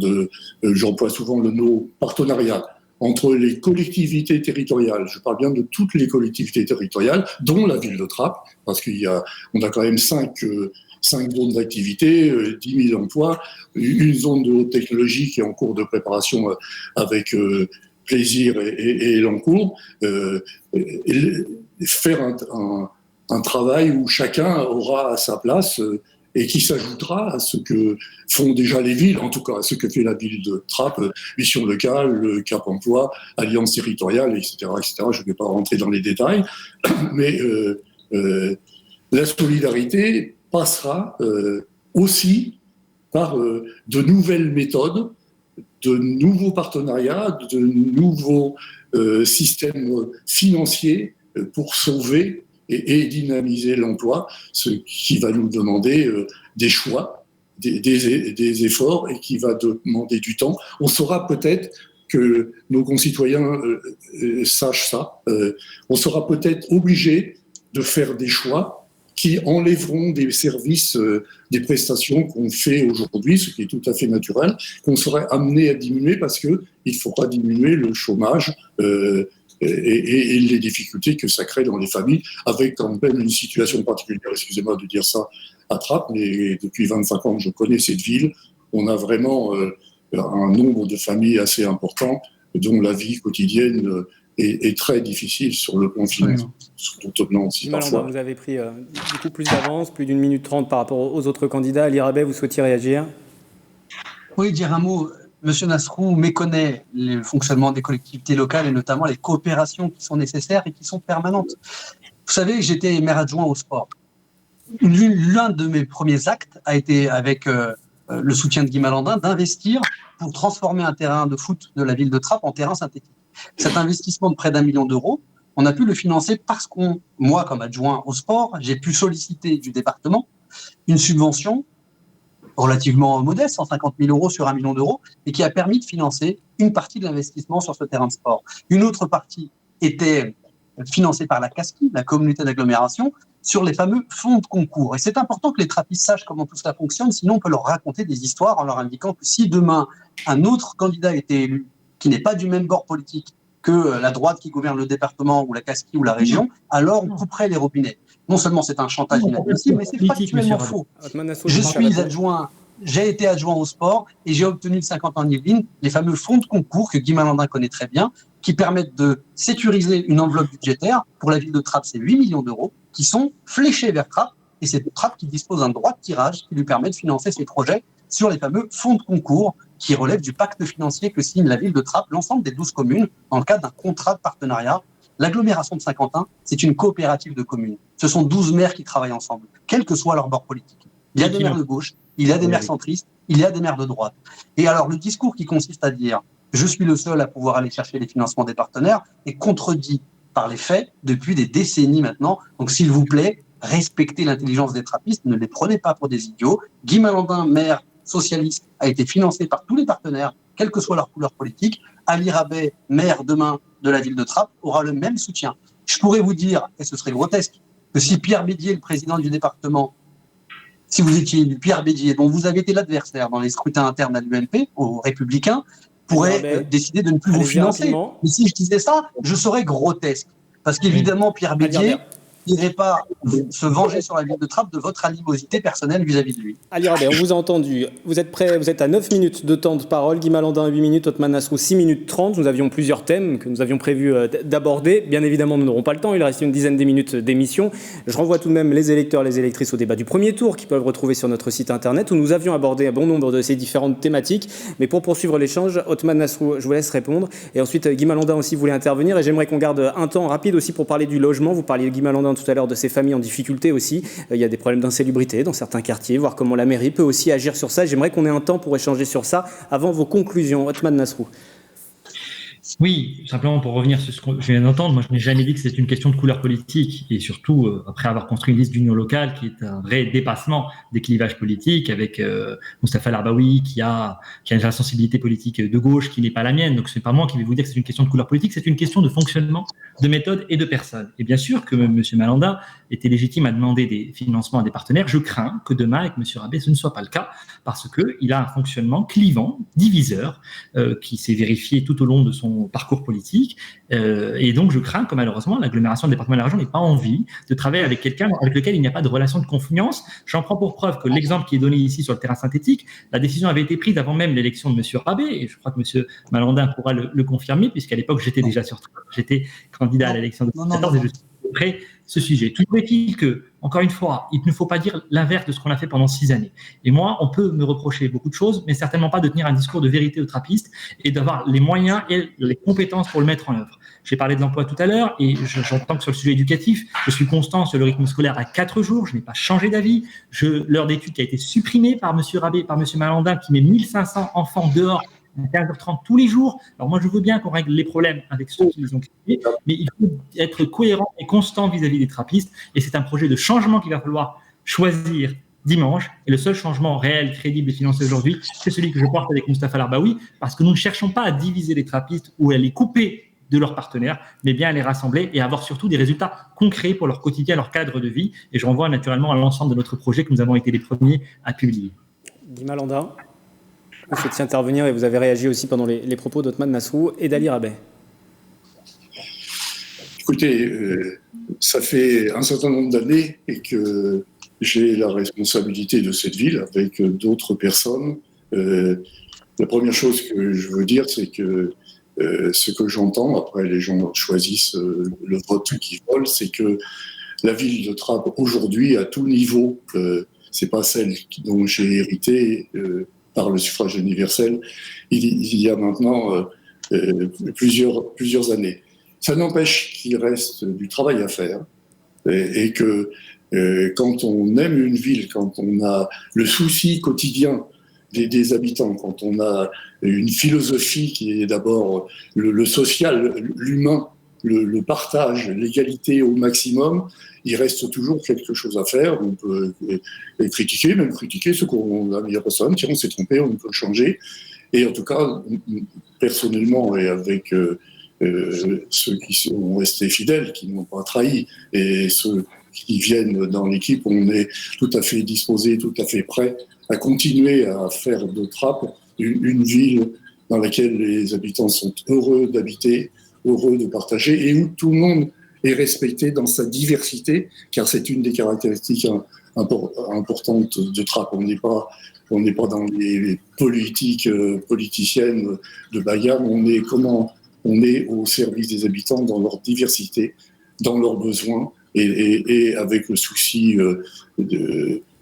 D: j'emploie souvent le mot partenariat, entre les collectivités territoriales, je parle bien de toutes les collectivités territoriales, dont la ville de Trappes, parce on a quand même 5 zones d'activité, 10 000 emplois, une zone de haute technologie qui est en cours de préparation avec Plaisir et Lancourt, faire un travail où chacun aura sa place et qui s'ajoutera à ce que font déjà les villes, en tout cas à ce que fait la ville de Trappes, mission locale, le Cap Emploi, alliance territoriale, etc., etc. Je ne vais pas rentrer dans les détails, mais la solidarité passera aussi par de nouvelles méthodes, de nouveaux partenariats, de nouveaux systèmes financiers pour sauver et dynamiser l'emploi, ce qui va nous demander des choix, des efforts, et qui va demander du temps. On saura peut-être que nos concitoyens sachent ça. On sera peut-être obligé de faire des choix qui enlèveront des services, des prestations qu'on fait aujourd'hui, ce qui est tout à fait naturel, qu'on serait amené à diminuer parce qu'il faudra diminuer le chômage et les difficultés que ça crée dans les familles, avec quand même une situation particulière, excusez-moi de dire ça à Trappes, mais depuis 25 ans que je connais cette ville, on a vraiment un nombre de familles assez important dont la vie quotidienne est très difficile sur le plan financier, sur tout plan aussi parfois.
A: Vous avez pris du coup plus d'avance, plus d'1 minute 30 par rapport aux autres candidats. Ali Rabeh, vous souhaitiez réagir ?
E: Oui, dire un mot. Monsieur Nasrou méconnaît le fonctionnement des collectivités locales et notamment les coopérations qui sont nécessaires et qui sont permanentes. Vous savez, j'étais maire adjoint au sport. L'un de mes premiers actes a été, avec le soutien de Guy Malandin, d'investir pour transformer un terrain de foot de la ville de Trappes en terrain synthétique. Cet investissement de près d'1 million d'euros, on a pu le financer parce moi, comme adjoint au sport, j'ai pu solliciter du département une subvention relativement modeste, 150 000 euros sur 1 million d'euros, et qui a permis de financer une partie de l'investissement sur ce terrain de sport. Une autre partie était financée par la CASCI, la communauté d'agglomération, sur les fameux fonds de concours. Et c'est important que les trappistes sachent comment tout cela fonctionne, sinon on peut leur raconter des histoires en leur indiquant que si demain un autre candidat était élu, qui n'est pas du même bord politique que la droite qui gouverne le département ou la CASCI ou la région, alors on couperait les robinets. Non seulement c'est un chantage inadmissible, mais c'est factuellement faux. J'ai été adjoint au sport et j'ai obtenu de 50 ans en Yvelines les fameux fonds de concours que Guy Malandin connaît très bien, qui permettent de sécuriser une enveloppe budgétaire. Pour la ville de Trappes, c'est 8 millions d'euros qui sont fléchés vers Trappes, et c'est Trappes qui dispose d'un droit de tirage qui lui permet de financer ses projets sur les fameux fonds de concours qui relèvent du pacte financier que signe la ville de Trappes, l'ensemble des 12 communes, dans le cadre d'un contrat de partenariat. L'agglomération de Saint-Quentin, c'est une coopérative de communes. Ce sont 12 maires qui travaillent ensemble, quel que soit leur bord politique. Il y a des maires de gauche, il y a des maires centristes, il y a des maires de droite. Et alors, le discours qui consiste à dire « je suis le seul à pouvoir aller chercher les financements des partenaires » est contredit par les faits depuis des décennies maintenant. Donc, s'il vous plaît, respectez l'intelligence des trappistes, ne les prenez pas pour des idiots. Guy Malandin, maire socialiste, a été financé par tous les partenaires, quelle que soit leur couleur politique. Ali Rabet, maire demain de la ville de Trappes, aura le même soutien. Je pourrais vous dire, et ce serait grotesque, que si Pierre Bédier, le président du département, si vous étiez élu, Pierre Bédier, dont vous avez été l'adversaire dans les scrutins internes à l'UMP, aux Républicains, pourrait décider de ne plus vous financer. Rapidement. Mais si je disais ça, je serais grotesque. Parce qu'évidemment, Pierre Bédier n'irait pas se venger sur la ville de Trappes de votre animosité personnelle vis-à-vis de lui.
A: Ali Rabet, on vous a entendu. Vous êtes prêts, vous êtes à 9 minutes de temps de parole. Guy Malandin, 8 minutes. Othman Nasrou, 6 minutes 30. Nous avions plusieurs thèmes que nous avions prévu d'aborder. Bien évidemment, nous n'aurons pas le temps. Il reste une dizaine de minutes d'émission. Je renvoie tout de même les électeurs, les électrices au débat du premier tour qu'ils peuvent retrouver sur notre site internet où nous avions abordé un bon nombre de ces différentes thématiques. Mais pour poursuivre l'échange, Othman Nasrou, je vous laisse répondre. Et ensuite, Guy Malandin aussi voulait intervenir. Et j'aimerais qu'on garde un temps rapide aussi pour parler du logement. Vous parliez, Guy Malandin, tout à l'heure de ces familles en difficulté aussi. Il y a des problèmes d'insalubrité dans certains quartiers, voir comment la mairie peut aussi agir sur ça. J'aimerais qu'on ait un temps pour échanger sur ça avant vos conclusions. Othman Nasrou.
C: Oui, simplement pour revenir sur ce que je viens d'entendre, moi je n'ai jamais dit que c'était une question de couleur politique et surtout après avoir construit une liste d'union locale qui est un vrai dépassement des clivages politiques avec Mustapha Larbaoui qui a une sensibilité politique de gauche qui n'est pas la mienne, donc c'est pas moi qui vais vous dire que c'est une question de couleur politique, c'est une question de fonctionnement, de méthode et de personne. Et bien sûr que M. Malandin était légitime à demander des financements à des partenaires, je crains que demain avec M. Rabet ce ne soit pas le cas parce qu'il a un fonctionnement clivant, diviseur, qui s'est vérifié tout au long de son parcours politique, et donc je crains que malheureusement l'agglomération du département de la région n'ait pas envie de travailler avec quelqu'un avec lequel il n'y a pas de relation de confiance. J'en prends pour preuve que l'exemple qui est donné ici sur le terrain synthétique, la décision avait été prise avant même l'élection de M. Rabet, et je crois que M. Malandin pourra le confirmer, puisqu'à l'époque j'étais déjà j'étais candidat à l'élection de 2014 et je suis prêt ce sujet. Toujours est-il que, encore une fois, il ne faut pas dire l'inverse de ce qu'on a fait pendant 6 années. Et moi, on peut me reprocher beaucoup de choses, mais certainement pas de tenir un discours de vérité aux trappistes et d'avoir les moyens et les compétences pour le mettre en œuvre. J'ai parlé de l'emploi tout à l'heure et j'entends que sur le sujet éducatif, je suis constant sur le rythme scolaire à 4 jours, je n'ai pas changé d'avis. L'heure d'études qui a été supprimée par M. Rabet, par M. Malandin, qui met 1500 enfants dehors à 15h30 tous les jours. Alors moi, je veux bien qu'on règle les problèmes avec ceux qui les ont créés, mais il faut être cohérent et constant vis-à-vis des trappistes. Et c'est un projet de changement qu'il va falloir choisir dimanche. Et le seul changement réel, crédible et financé aujourd'hui, c'est celui que je porte avec Mustapha Larbaoui, parce que nous ne cherchons pas à diviser les trappistes ou à les couper de leurs partenaires, mais bien à les rassembler et avoir surtout des résultats concrets pour leur quotidien, leur cadre de vie. Et je renvoie naturellement à l'ensemble de notre projet que nous avons été les premiers à publier.
A: Guy Malandin. Vous souhaitiez intervenir et vous avez réagi aussi pendant les propos d'Othman Nasrou et d'Ali Rabet.
D: Écoutez, ça fait un certain nombre d'années et que j'ai la responsabilité de cette ville avec d'autres personnes. La première chose que je veux dire, c'est que ce que j'entends, après les gens choisissent le vote qu'ils veulent, c'est que la ville de Trappes aujourd'hui, à tout niveau, c'est pas celle dont j'ai hérité par le suffrage universel, il y a maintenant plusieurs années. Ça n'empêche qu'il reste du travail à faire et que quand on aime une ville, quand on a le souci quotidien des habitants, quand on a une philosophie qui est d'abord le social, l'humain, le partage, l'égalité au maximum, il reste toujours quelque chose à faire. On peut critiquer ce qu'on a mis à personne. Tiens, on s'est trompé, on peut le changer. Et en tout cas, personnellement et avec ceux qui sont restés fidèles, qui n'ont pas trahi, et ceux qui viennent dans l'équipe, on est tout à fait disposés, tout à fait prêts à continuer à faire de Trappes une ville dans laquelle les habitants sont heureux d'habiter, heureux de partager, et où tout le monde est respecté dans sa diversité, car c'est une des caractéristiques importantes de Trappes. On n'est pas dans les politiques politiciennes de bagarre, on est au service des habitants dans leur diversité, dans leurs besoins, et avec le souci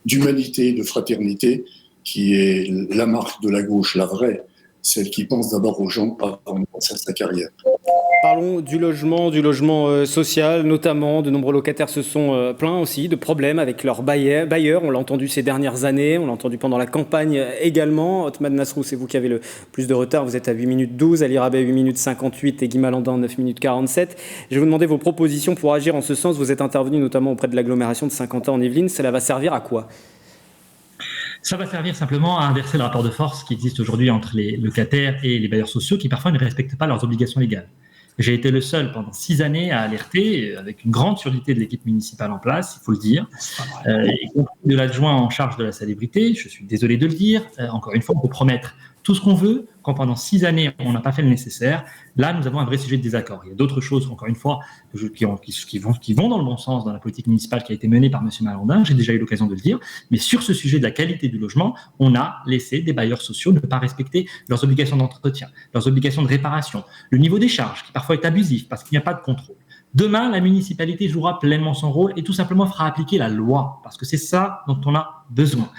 D: d'humanité, de fraternité, qui est la marque de la gauche, la vraie, celle qui pense d'abord aux gens avant de penser à sa carrière.
A: Parlons du logement social notamment. De nombreux locataires se sont plaints aussi de problèmes avec leurs bailleurs. On l'a entendu ces dernières années, on l'a entendu pendant la campagne également. Othman Nasrou, c'est vous qui avez le plus de retard. Vous êtes à 8 minutes 12, Ali Rabeh 8 minutes 58 et Guy Malandain 9 minutes 47. Je vais vous demander vos propositions pour agir en ce sens. Vous êtes intervenu notamment auprès de l'agglomération de Saint-Quentin en Yvelines. Cela va servir à quoi ?
C: Ça va servir simplement à inverser le rapport de force qui existe aujourd'hui entre les locataires et les bailleurs sociaux qui parfois ne respectent pas leurs obligations légales. J'ai été le seul pendant 6 années à alerter, avec une grande surdité de l'équipe municipale en place, il faut le dire, y compris de l'adjoint en charge de la salubrité. Je suis désolé de le dire. Encore une fois, on peut promettre tout ce qu'on veut, quand pendant 6 années, on n'a pas fait le nécessaire. Là, nous avons un vrai sujet de désaccord. Il y a d'autres choses, encore une fois, qui vont dans le bon sens dans la politique municipale qui a été menée par M. Malandin. J'ai déjà eu l'occasion de le dire. Mais sur ce sujet de la qualité du logement, on a laissé des bailleurs sociaux ne pas respecter leurs obligations d'entretien, leurs obligations de réparation, le niveau des charges, qui parfois est abusif parce qu'il n'y a pas de contrôle. Demain, la municipalité jouera pleinement son rôle et tout simplement fera appliquer la loi, parce que c'est ça dont on a besoin.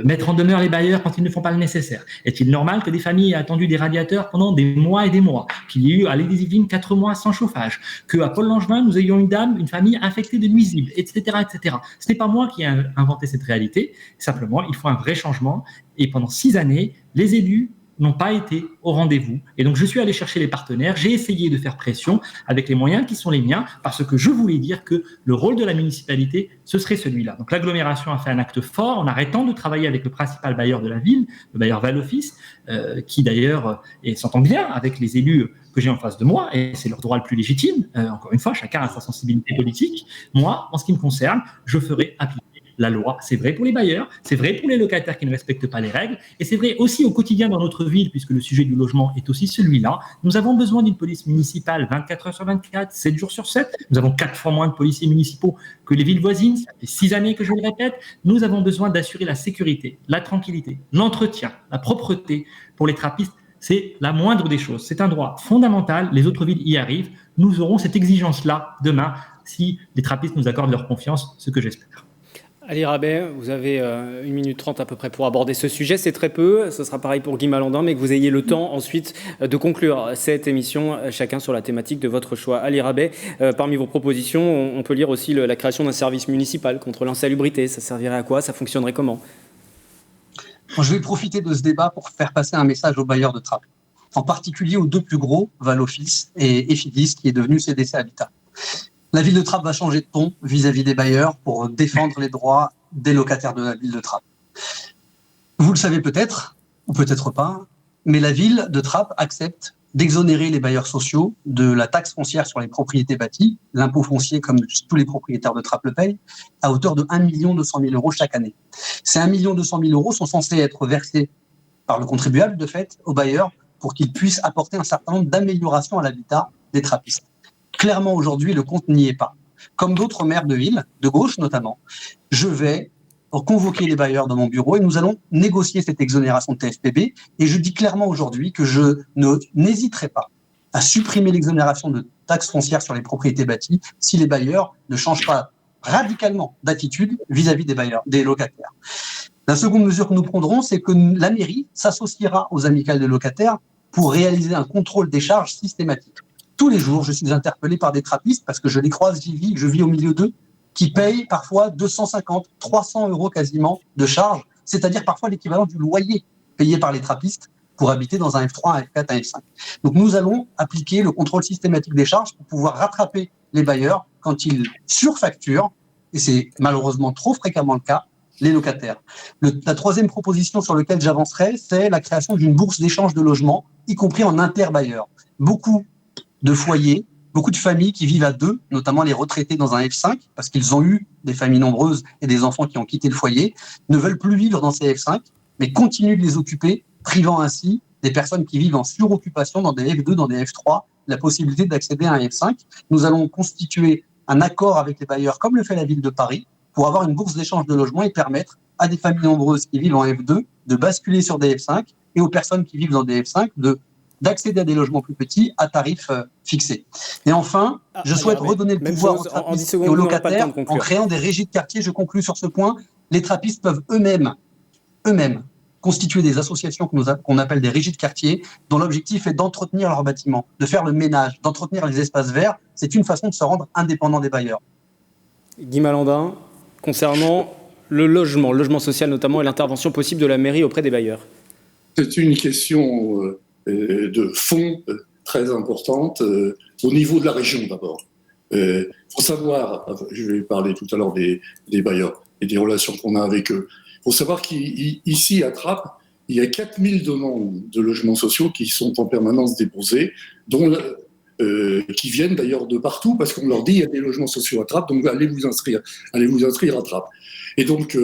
C: Mettre en demeure les bailleurs quand ils ne font pas le nécessaire. Est-il normal que des familles aient attendu des radiateurs pendant des mois et des mois, qu'il y ait eu à l'Ille-des-Yvelines 4 mois sans chauffage, qu'à Paul-Langevin, nous ayons une famille infectée de nuisibles, etc., etc. Ce n'est pas moi qui ai inventé cette réalité. Simplement, il faut un vrai changement. Et pendant 6 années, les élus n'ont pas été au rendez-vous. Et donc, je suis allé chercher les partenaires, j'ai essayé de faire pression avec les moyens qui sont les miens, parce que je voulais dire que le rôle de la municipalité, ce serait celui-là. Donc, l'agglomération a fait un acte fort en arrêtant de travailler avec le principal bailleur de la ville, le bailleur Val-Office, qui d'ailleurs s'entend bien avec les élus que j'ai en face de moi, et c'est leur droit le plus légitime. Encore une fois, chacun a sa sensibilité politique. Moi, en ce qui me concerne, je ferai appliquer la loi. C'est vrai pour les bailleurs, c'est vrai pour les locataires qui ne respectent pas les règles, et c'est vrai aussi au quotidien dans notre ville, puisque le sujet du logement est aussi celui-là. Nous avons besoin d'une police municipale 24 heures sur 24, 7 jours sur 7. Nous avons 4 fois moins de policiers municipaux que les villes voisines. Ça fait 6 années que je le répète. Nous avons besoin d'assurer la sécurité, la tranquillité, l'entretien, la propreté pour les trappistes. C'est la moindre des choses. C'est un droit fondamental. Les autres villes y arrivent. Nous aurons cette exigence-là demain si les trappistes nous accordent leur confiance, ce que j'espère.
A: Ali Rabeh, vous avez 1 minute 30 à peu près pour aborder ce sujet. C'est très peu, ce sera pareil pour Guy Malandin, mais que vous ayez le temps ensuite de conclure cette émission, chacun sur la thématique de votre choix. Ali Rabeh, parmi vos propositions, on peut lire aussi la création d'un service municipal contre l'insalubrité. Ça servirait à quoi ? Ça fonctionnerait comment ?
E: Je vais profiter de ce débat pour faire passer un message aux bailleurs de Trappes, en particulier aux 2 plus gros, Val-Office et Efidis, qui est devenu CDC Habitat. La ville de Trappes va changer de ton vis-à-vis des bailleurs pour défendre les droits des locataires de la ville de Trappes. Vous le savez peut-être, ou peut-être pas, mais la ville de Trappes accepte d'exonérer les bailleurs sociaux de la taxe foncière sur les propriétés bâties, l'impôt foncier comme tous les propriétaires de Trappes le payent, à hauteur de 1 200 000 € chaque année. Ces 1 200 000 € sont censés être versés par le contribuable, de fait, aux bailleurs pour qu'ils puissent apporter un certain nombre d'améliorations à l'habitat des trappistes. Clairement, aujourd'hui, le compte n'y est pas. Comme d'autres maires de ville, de gauche notamment, je vais convoquer les bailleurs dans mon bureau et nous allons négocier cette exonération de TFPB. Et je dis clairement aujourd'hui que je n'hésiterai pas à supprimer l'exonération de taxes foncières sur les propriétés bâties si les bailleurs ne changent pas radicalement d'attitude vis-à-vis des locataires. La seconde mesure que nous prendrons, c'est que la mairie s'associera aux amicales de locataires pour réaliser un contrôle des charges systématique. Tous les jours, je suis interpellé par des trappistes parce que je les croise, je vis au milieu d'eux, qui payent parfois 250, 300 € quasiment de charges, c'est-à-dire parfois l'équivalent du loyer payé par les trappistes pour habiter dans un F3, un F4, un F5. Donc nous allons appliquer le contrôle systématique des charges pour pouvoir rattraper les bailleurs quand ils surfacturent, et c'est malheureusement trop fréquemment le cas, les locataires. La troisième proposition sur laquelle j'avancerai, c'est la création d'une bourse d'échange de logements, y compris en interbailleurs. Beaucoup de foyers, beaucoup de familles qui vivent à 2, notamment les retraités dans un F5, parce qu'ils ont eu des familles nombreuses et des enfants qui ont quitté le foyer, ne veulent plus vivre dans ces F5, mais continuent de les occuper, privant ainsi des personnes qui vivent en suroccupation dans des F2, dans des F3, la possibilité d'accéder à un F5. Nous allons constituer un accord avec les bailleurs, comme le fait la ville de Paris, pour avoir une bourse d'échange de logements et permettre à des familles nombreuses qui vivent en F2 de basculer sur des F5 et aux personnes qui vivent dans des F5 d'accéder à des logements plus petits à tarifs fixés. Et enfin, je souhaite redonner le pouvoir aux trappistes et aux locataires en créant des régies de quartier. Je conclus sur ce point. Les trappistes peuvent eux-mêmes constituer des associations qu'on appelle des régies de quartier, dont l'objectif est d'entretenir leurs bâtiments, de faire le ménage, d'entretenir les espaces verts. C'est une façon de se rendre indépendant des bailleurs.
A: Guy Malandin, concernant le logement social notamment, et l'intervention possible de la mairie auprès des bailleurs.
D: C'est une question de fond très importante au niveau de la région d'abord. Il faut savoir, je vais parler tout à l'heure des bailleurs et des relations qu'on a avec eux. Il faut savoir qu'ici à Trappes, il y a 4000 demandes de logements sociaux qui sont en permanence déposées, qui viennent d'ailleurs de partout parce qu'on leur dit il y a des logements sociaux à Trappes, donc allez vous inscrire à Trappes. Et donc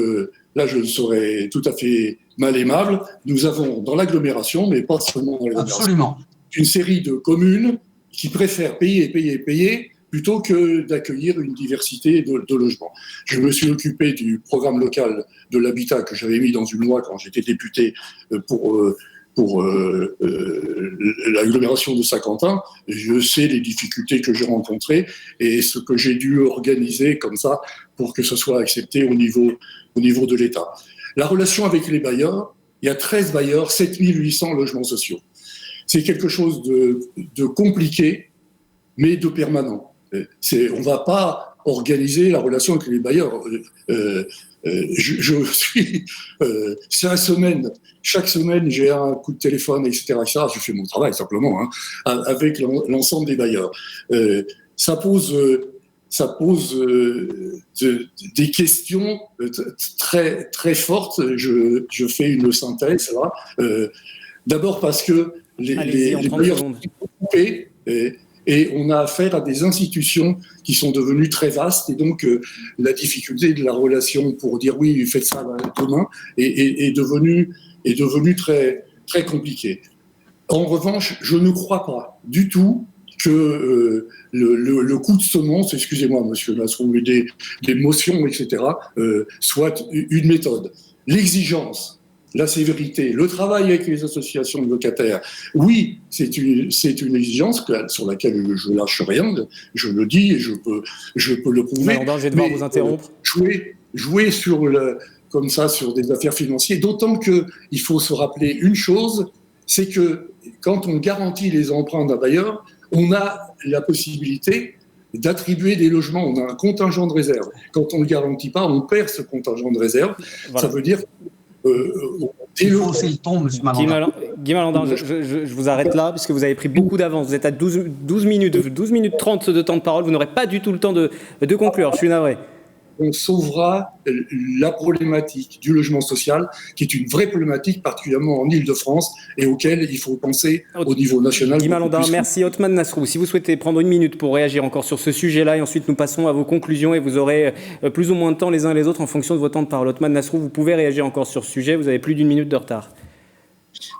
D: là, je serais tout à fait mal aimable. Nous avons dans l'agglomération, mais pas seulement dans l'agglomération,
E: absolument,
D: une série de communes qui préfèrent payer plutôt que d'accueillir une diversité de logements. Je me suis occupé du programme local de l'habitat que j'avais mis dans une loi quand j'étais député pour l'agglomération de Saint-Quentin. Je sais les difficultés que j'ai rencontrées et ce que j'ai dû organiser comme ça pour que ce soit accepté au niveau de l'État. La relation avec les bailleurs, il y a 13 bailleurs, 7800 logements sociaux. C'est quelque chose de compliqué, mais de permanent. On ne va pas organiser la relation avec les bailleurs. Je suis chaque semaine j'ai un coup de téléphone, etc. Je fais mon travail simplement avec l'ensemble des bailleurs. Ça pose des questions très très fortes. Je fais une synthèse là. D'abord parce que les bailleurs sont occupés et on a affaire à des institutions qui sont devenues très vastes et donc la difficulté de la relation pour dire oui, faites ça demain est devenue très, très compliquée. En revanche, je ne crois pas du tout que le coût de semonce, excusez-moi monsieur Masrou, des motions, etc., soit une méthode. L'exigence, la sévérité, le travail avec les associations de locataires, oui, c'est une exigence sur laquelle je lâche rien, je le dis et je peux le prouver.
A: Alors, je vais devoir vous interrompre.
D: Jouer comme ça sur des affaires financières, d'autant qu'il faut se rappeler une chose, c'est que quand on garantit les emprunts d'un bailleur, on a la possibilité d'attribuer des logements, on a un contingent de réserve. Quand on ne le garantit pas, on perd ce contingent de réserve. Voilà. Ça veut dire
E: il faut aussi le ton, monsieur Malandin.
A: Guy Malandin, je vous arrête là, puisque vous avez pris beaucoup d'avance. Vous êtes à 12 minutes 30 de temps de parole. Vous n'aurez pas du tout le temps de conclure. Je suis navré.
D: On sauvera la problématique du logement social, qui est une vraie problématique, particulièrement en Île-de-France, et auquel il faut penser au niveau national.
A: Guy Malandin, merci. Othman Nasrou, si vous souhaitez prendre une minute pour réagir encore sur ce sujet-là, et ensuite nous passons à vos conclusions, et vous aurez plus ou moins de temps les uns et les autres en fonction de vos temps de parole. Othman Nasrou, vous pouvez réagir encore sur ce sujet, vous avez plus d'une minute de retard.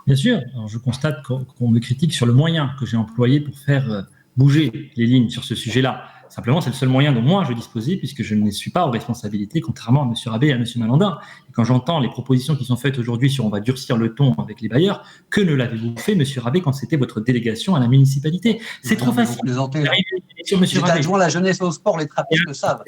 C: Bien sûr, alors je constate qu'on me critique sur le moyen que j'ai employé pour faire bouger les lignes sur ce sujet-là. Simplement, c'est le seul moyen dont moi je disposais, puisque je ne suis pas aux responsabilités, contrairement à M. Rabet et à M. Malandin. Et quand j'entends les propositions qui sont faites aujourd'hui sur on va durcir le ton avec les bailleurs, que ne l'avez-vous fait, M. Rabet, quand c'était votre délégation à la municipalité? C'est trop facile.
E: J'étais adjoint à la jeunesse et au sport, les trappistes le savent.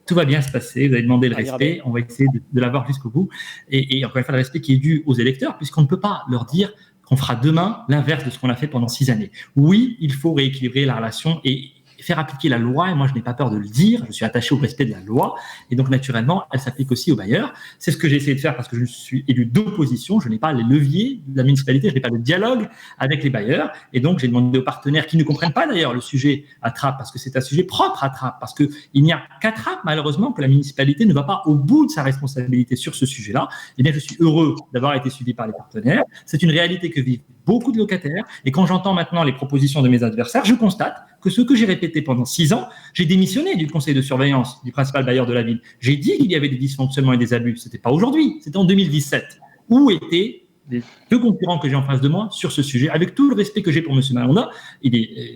C: Tout va bien se passer, vous avez demandé le respect, on va essayer de l'avoir jusqu'au bout. Et encore une fois, le respect qui est dû aux électeurs, puisqu'on ne peut pas leur dire qu'on fera demain l'inverse de ce qu'on a fait pendant 6 années. Oui, il faut rééquilibrer la relation et faire appliquer la loi, et moi je n'ai pas peur de le dire, je suis attaché au respect de la loi, et donc naturellement elle s'applique aussi aux bailleurs. C'est ce que j'ai essayé de faire parce que je suis élu d'opposition, je n'ai pas les leviers de la municipalité, je n'ai pas de dialogue avec les bailleurs, et donc j'ai demandé aux partenaires qui ne comprennent pas d'ailleurs le sujet à Trappes, parce que c'est un sujet propre à Trappes, parce qu'il n'y a qu'à Trappes malheureusement que la municipalité ne va pas au bout de sa responsabilité sur ce sujet-là. Et bien je suis heureux d'avoir été suivi par les partenaires, c'est une réalité que vivent beaucoup de locataires, et quand j'entends maintenant les propositions de mes adversaires, je constate que ce que j'ai répété pendant 6 ans, j'ai démissionné du conseil de surveillance du principal bailleur de la ville. J'ai dit qu'il y avait des dysfonctionnements et des abus. Ce n'était pas aujourd'hui, c'était en 2017. Où étaient les 2 concurrents que j'ai en face de moi sur ce sujet, avec tout le respect que j'ai pour M. Malandin?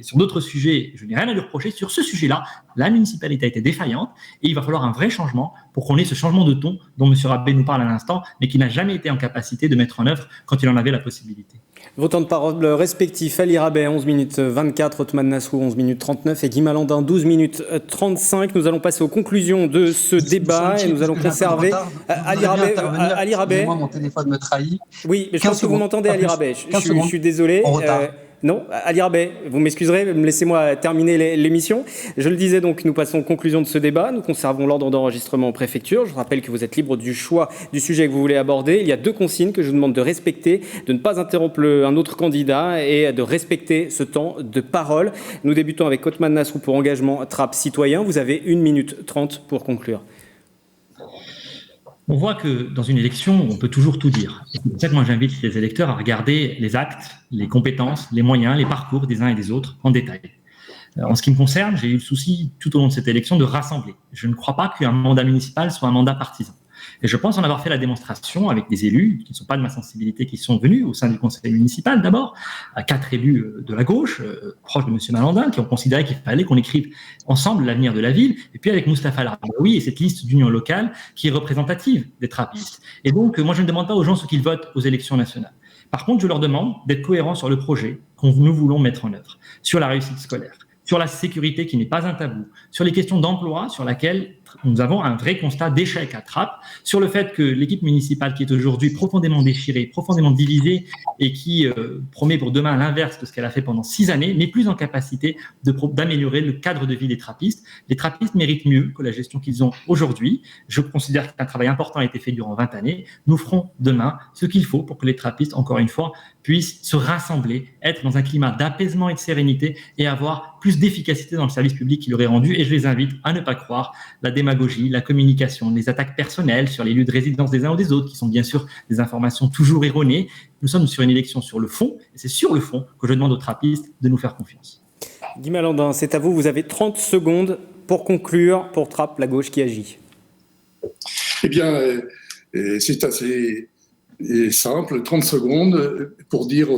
C: Sur d'autres sujets, je n'ai rien à lui reprocher. Sur ce sujet-là, la municipalité a été défaillante et il va falloir un vrai changement pour qu'on ait ce changement de ton dont M. Rabet nous parle à l'instant, mais qui n'a jamais été en capacité de mettre en œuvre quand il en avait la possibilité.
A: Vos temps de parole respectifs, Ali Rabet, 11 minutes 24, Othmane Nasrou, 11 minutes 39 et Guy Malandin, 12 minutes 35. Nous allons passer aux conclusions de ce débat et nous allons conserver... Ali Rabet...
E: Moi, mon téléphone me trahit.
A: Oui, mais je pense que vous m'entendez, Ali Rabet. Je suis désolé. Non, Ali Rabet, vous m'excuserez, laissez-moi terminer l'émission. Je le disais donc, nous passons aux conclusions de ce débat. Nous conservons l'ordre d'enregistrement en préfecture. Je rappelle que vous êtes libre du choix du sujet que vous voulez aborder. Il y a 2 consignes que je vous demande de respecter, de ne pas interrompre un autre candidat et de respecter ce temps de parole. Nous débutons avec Othmane Nasrou pour engagement Trappes citoyen. Vous avez 1 minute 30 pour conclure.
C: On voit que dans une élection, on peut toujours tout dire. C'est pour ça que moi, j'invite les électeurs à regarder les actes, les compétences, les moyens, les parcours des uns et des autres en détail. En ce qui me concerne, j'ai eu le souci tout au long de cette élection de rassembler. Je ne crois pas qu'un mandat municipal soit un mandat partisan. Et je pense en avoir fait la démonstration avec des élus qui ne sont pas de ma sensibilité, qui sont venus au sein du conseil municipal d'abord, à 4 élus de la gauche, proches de M. Malandin, qui ont considéré qu'il fallait qu'on écrive ensemble l'avenir de la ville, et puis avec Moustapha Larbaoui et cette liste d'union locale qui est représentative des trappistes. Et donc, moi, je ne demande pas aux gens ce qu'ils votent aux élections nationales. Par contre, je leur demande d'être cohérents sur le projet que nous voulons mettre en œuvre, sur la réussite scolaire, sur la sécurité qui n'est pas un tabou, sur les questions d'emploi sur laquelle nous avons un vrai constat d'échec à Trappes, sur le fait que l'équipe municipale qui est aujourd'hui profondément déchirée, profondément divisée et qui promet pour demain l'inverse de ce qu'elle a fait pendant 6 années, n'est plus en capacité d'améliorer le cadre de vie des trappistes. Les trappistes méritent mieux que la gestion qu'ils ont aujourd'hui. Je considère qu'un travail important a été fait durant 20 années. Nous ferons demain ce qu'il faut pour que les trappistes, encore une fois, puissent se rassembler, être dans un climat d'apaisement et de sérénité et avoir plus d'efficacité dans le service public qui leur est rendu. Et je les invite à ne pas croire la démagogie, la communication, les attaques personnelles sur les lieux de résidence des uns ou des autres, qui sont bien sûr des informations toujours erronées. Nous sommes sur une élection sur le fond, et c'est sur le fond que je demande aux trappistes de nous faire confiance.
A: Guy Malandin, c'est à vous. Vous avez 30 secondes pour conclure pour Trappes, la gauche qui agit.
D: Eh bien, c'est assez simple, 30 secondes pour dire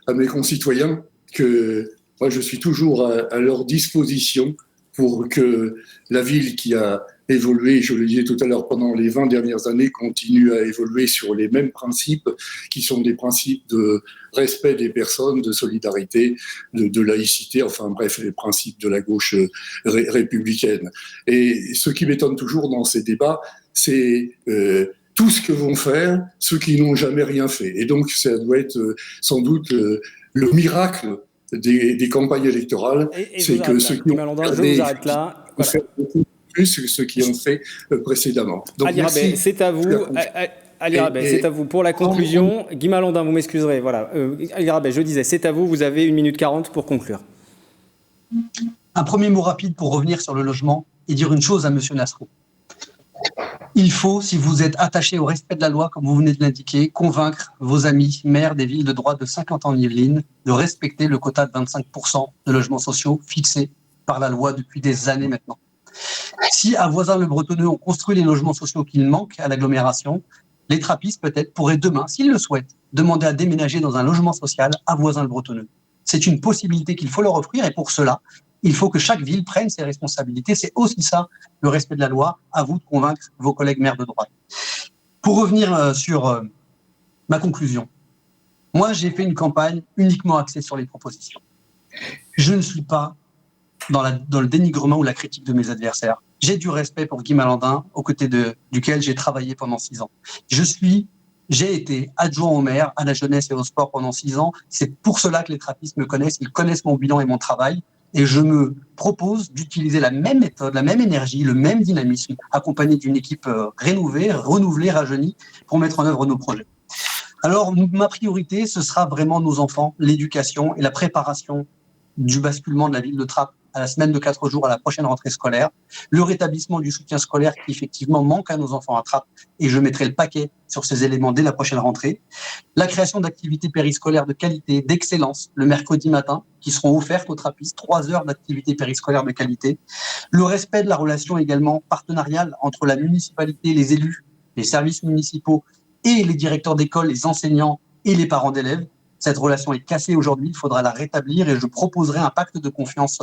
D: à mes concitoyens que moi, je suis toujours à leur disposition pour que la ville qui a évolué, je le disais tout à l'heure, pendant les 20 dernières années, continue à évoluer sur les mêmes principes qui sont des principes de respect des personnes, de solidarité, de laïcité, enfin bref, les principes de la gauche républicaine. Et ce qui m'étonne toujours dans ces débats, c'est tout ce que vont faire ceux qui n'ont jamais rien fait. Et donc, ça doit être sans doute le miracle des campagnes électorales, c'est que ceux qui ont faire beaucoup plus que ceux qui ont fait précédemment. Donc,
A: Ali Rabet, c'est à vous. Ali Rabet, c'est à vous pour la conclusion. Guy Malandin, vous m'excuserez. Voilà. Ali Rabet, je disais, c'est à vous. Vous avez 1 minute 40 pour conclure.
E: Un premier mot rapide pour revenir sur le logement et dire une chose à M. Nasrou. Il faut, si vous êtes attaché au respect de la loi, comme vous venez de l'indiquer, convaincre vos amis maires des villes de droite de 50 ans en Yvelines de respecter le quota de 25% de logements sociaux fixé par la loi depuis des années maintenant. Si à Voisins-le-Bretonneux, on construit les logements sociaux qu'il manque à l'agglomération, les trappistes peut-être pourraient demain, s'ils le souhaitent, demander à déménager dans un logement social à Voisins-le-Bretonneux. C'est une possibilité qu'il faut leur offrir et pour cela, il faut que chaque ville prenne ses responsabilités. C'est aussi ça, le respect de la loi. À vous de convaincre vos collègues maires de droite. Pour revenir sur ma conclusion, moi, j'ai fait une campagne uniquement axée sur les propositions. Je ne suis pas dans le dénigrement ou la critique de mes adversaires. J'ai du respect pour Guy Malandin, aux côtés duquel j'ai travaillé pendant 6 ans. J'ai été adjoint au maire, à la jeunesse et au sport pendant 6 ans. C'est pour cela que les trappistes me connaissent. Ils connaissent mon bilan et mon travail. Et je me propose d'utiliser la même méthode, la même énergie, le même dynamisme, accompagné d'une équipe renouvelée, rajeunie, pour mettre en œuvre nos projets. Alors, ma priorité, ce sera vraiment nos enfants, l'éducation et la préparation du basculement de la ville de Trappes à la semaine de 4 jours à la prochaine rentrée scolaire, le rétablissement du soutien scolaire qui effectivement manque à nos enfants à Trappes, et je mettrai le paquet sur ces éléments dès la prochaine rentrée, la création d'activités périscolaires de qualité, d'excellence, le mercredi matin, qui seront offertes aux trappistes, 3 heures d'activités périscolaires de qualité, le respect de la relation également partenariale entre la municipalité, les élus, les services municipaux et les directeurs d'école, les enseignants et les parents d'élèves. Cette relation est cassée aujourd'hui, il faudra la rétablir et je proposerai un pacte de confiance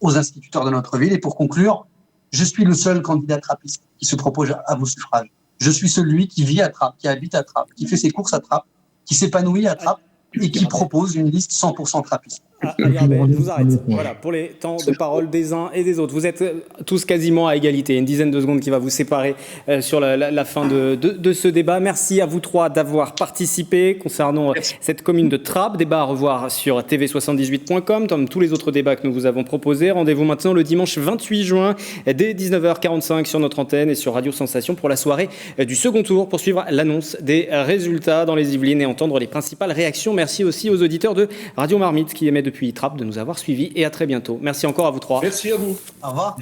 E: aux instituteurs de notre ville. Et pour conclure, je suis le seul candidat trappiste qui se propose à vos suffrages. Je suis celui qui vit à Trappes, qui habite à Trappes, qui fait ses courses à Trappes, qui s'épanouit à Trappes et qui propose une liste 100% trappiste.
A: Regardez, je vous arrête. Voilà, pour les temps de parole des uns et des autres. Vous êtes tous quasiment à égalité. Une dizaine de secondes qui va vous séparer sur la fin de ce débat. Merci à vous trois d'avoir participé concernant cette commune de Trappes. Débat à revoir sur tv78.com, comme tous les autres débats que nous vous avons proposés. Rendez-vous maintenant le dimanche 28 juin dès 19h45 sur notre antenne et sur Radio Sensation pour la soirée du second tour pour suivre l'annonce des résultats dans les Yvelines et entendre les principales réactions. Merci aussi aux auditeurs de Radio Marmite qui émettent depuis Trappes de nous avoir suivis et à très bientôt. Merci encore à vous trois.
F: Merci à vous.
E: Au revoir.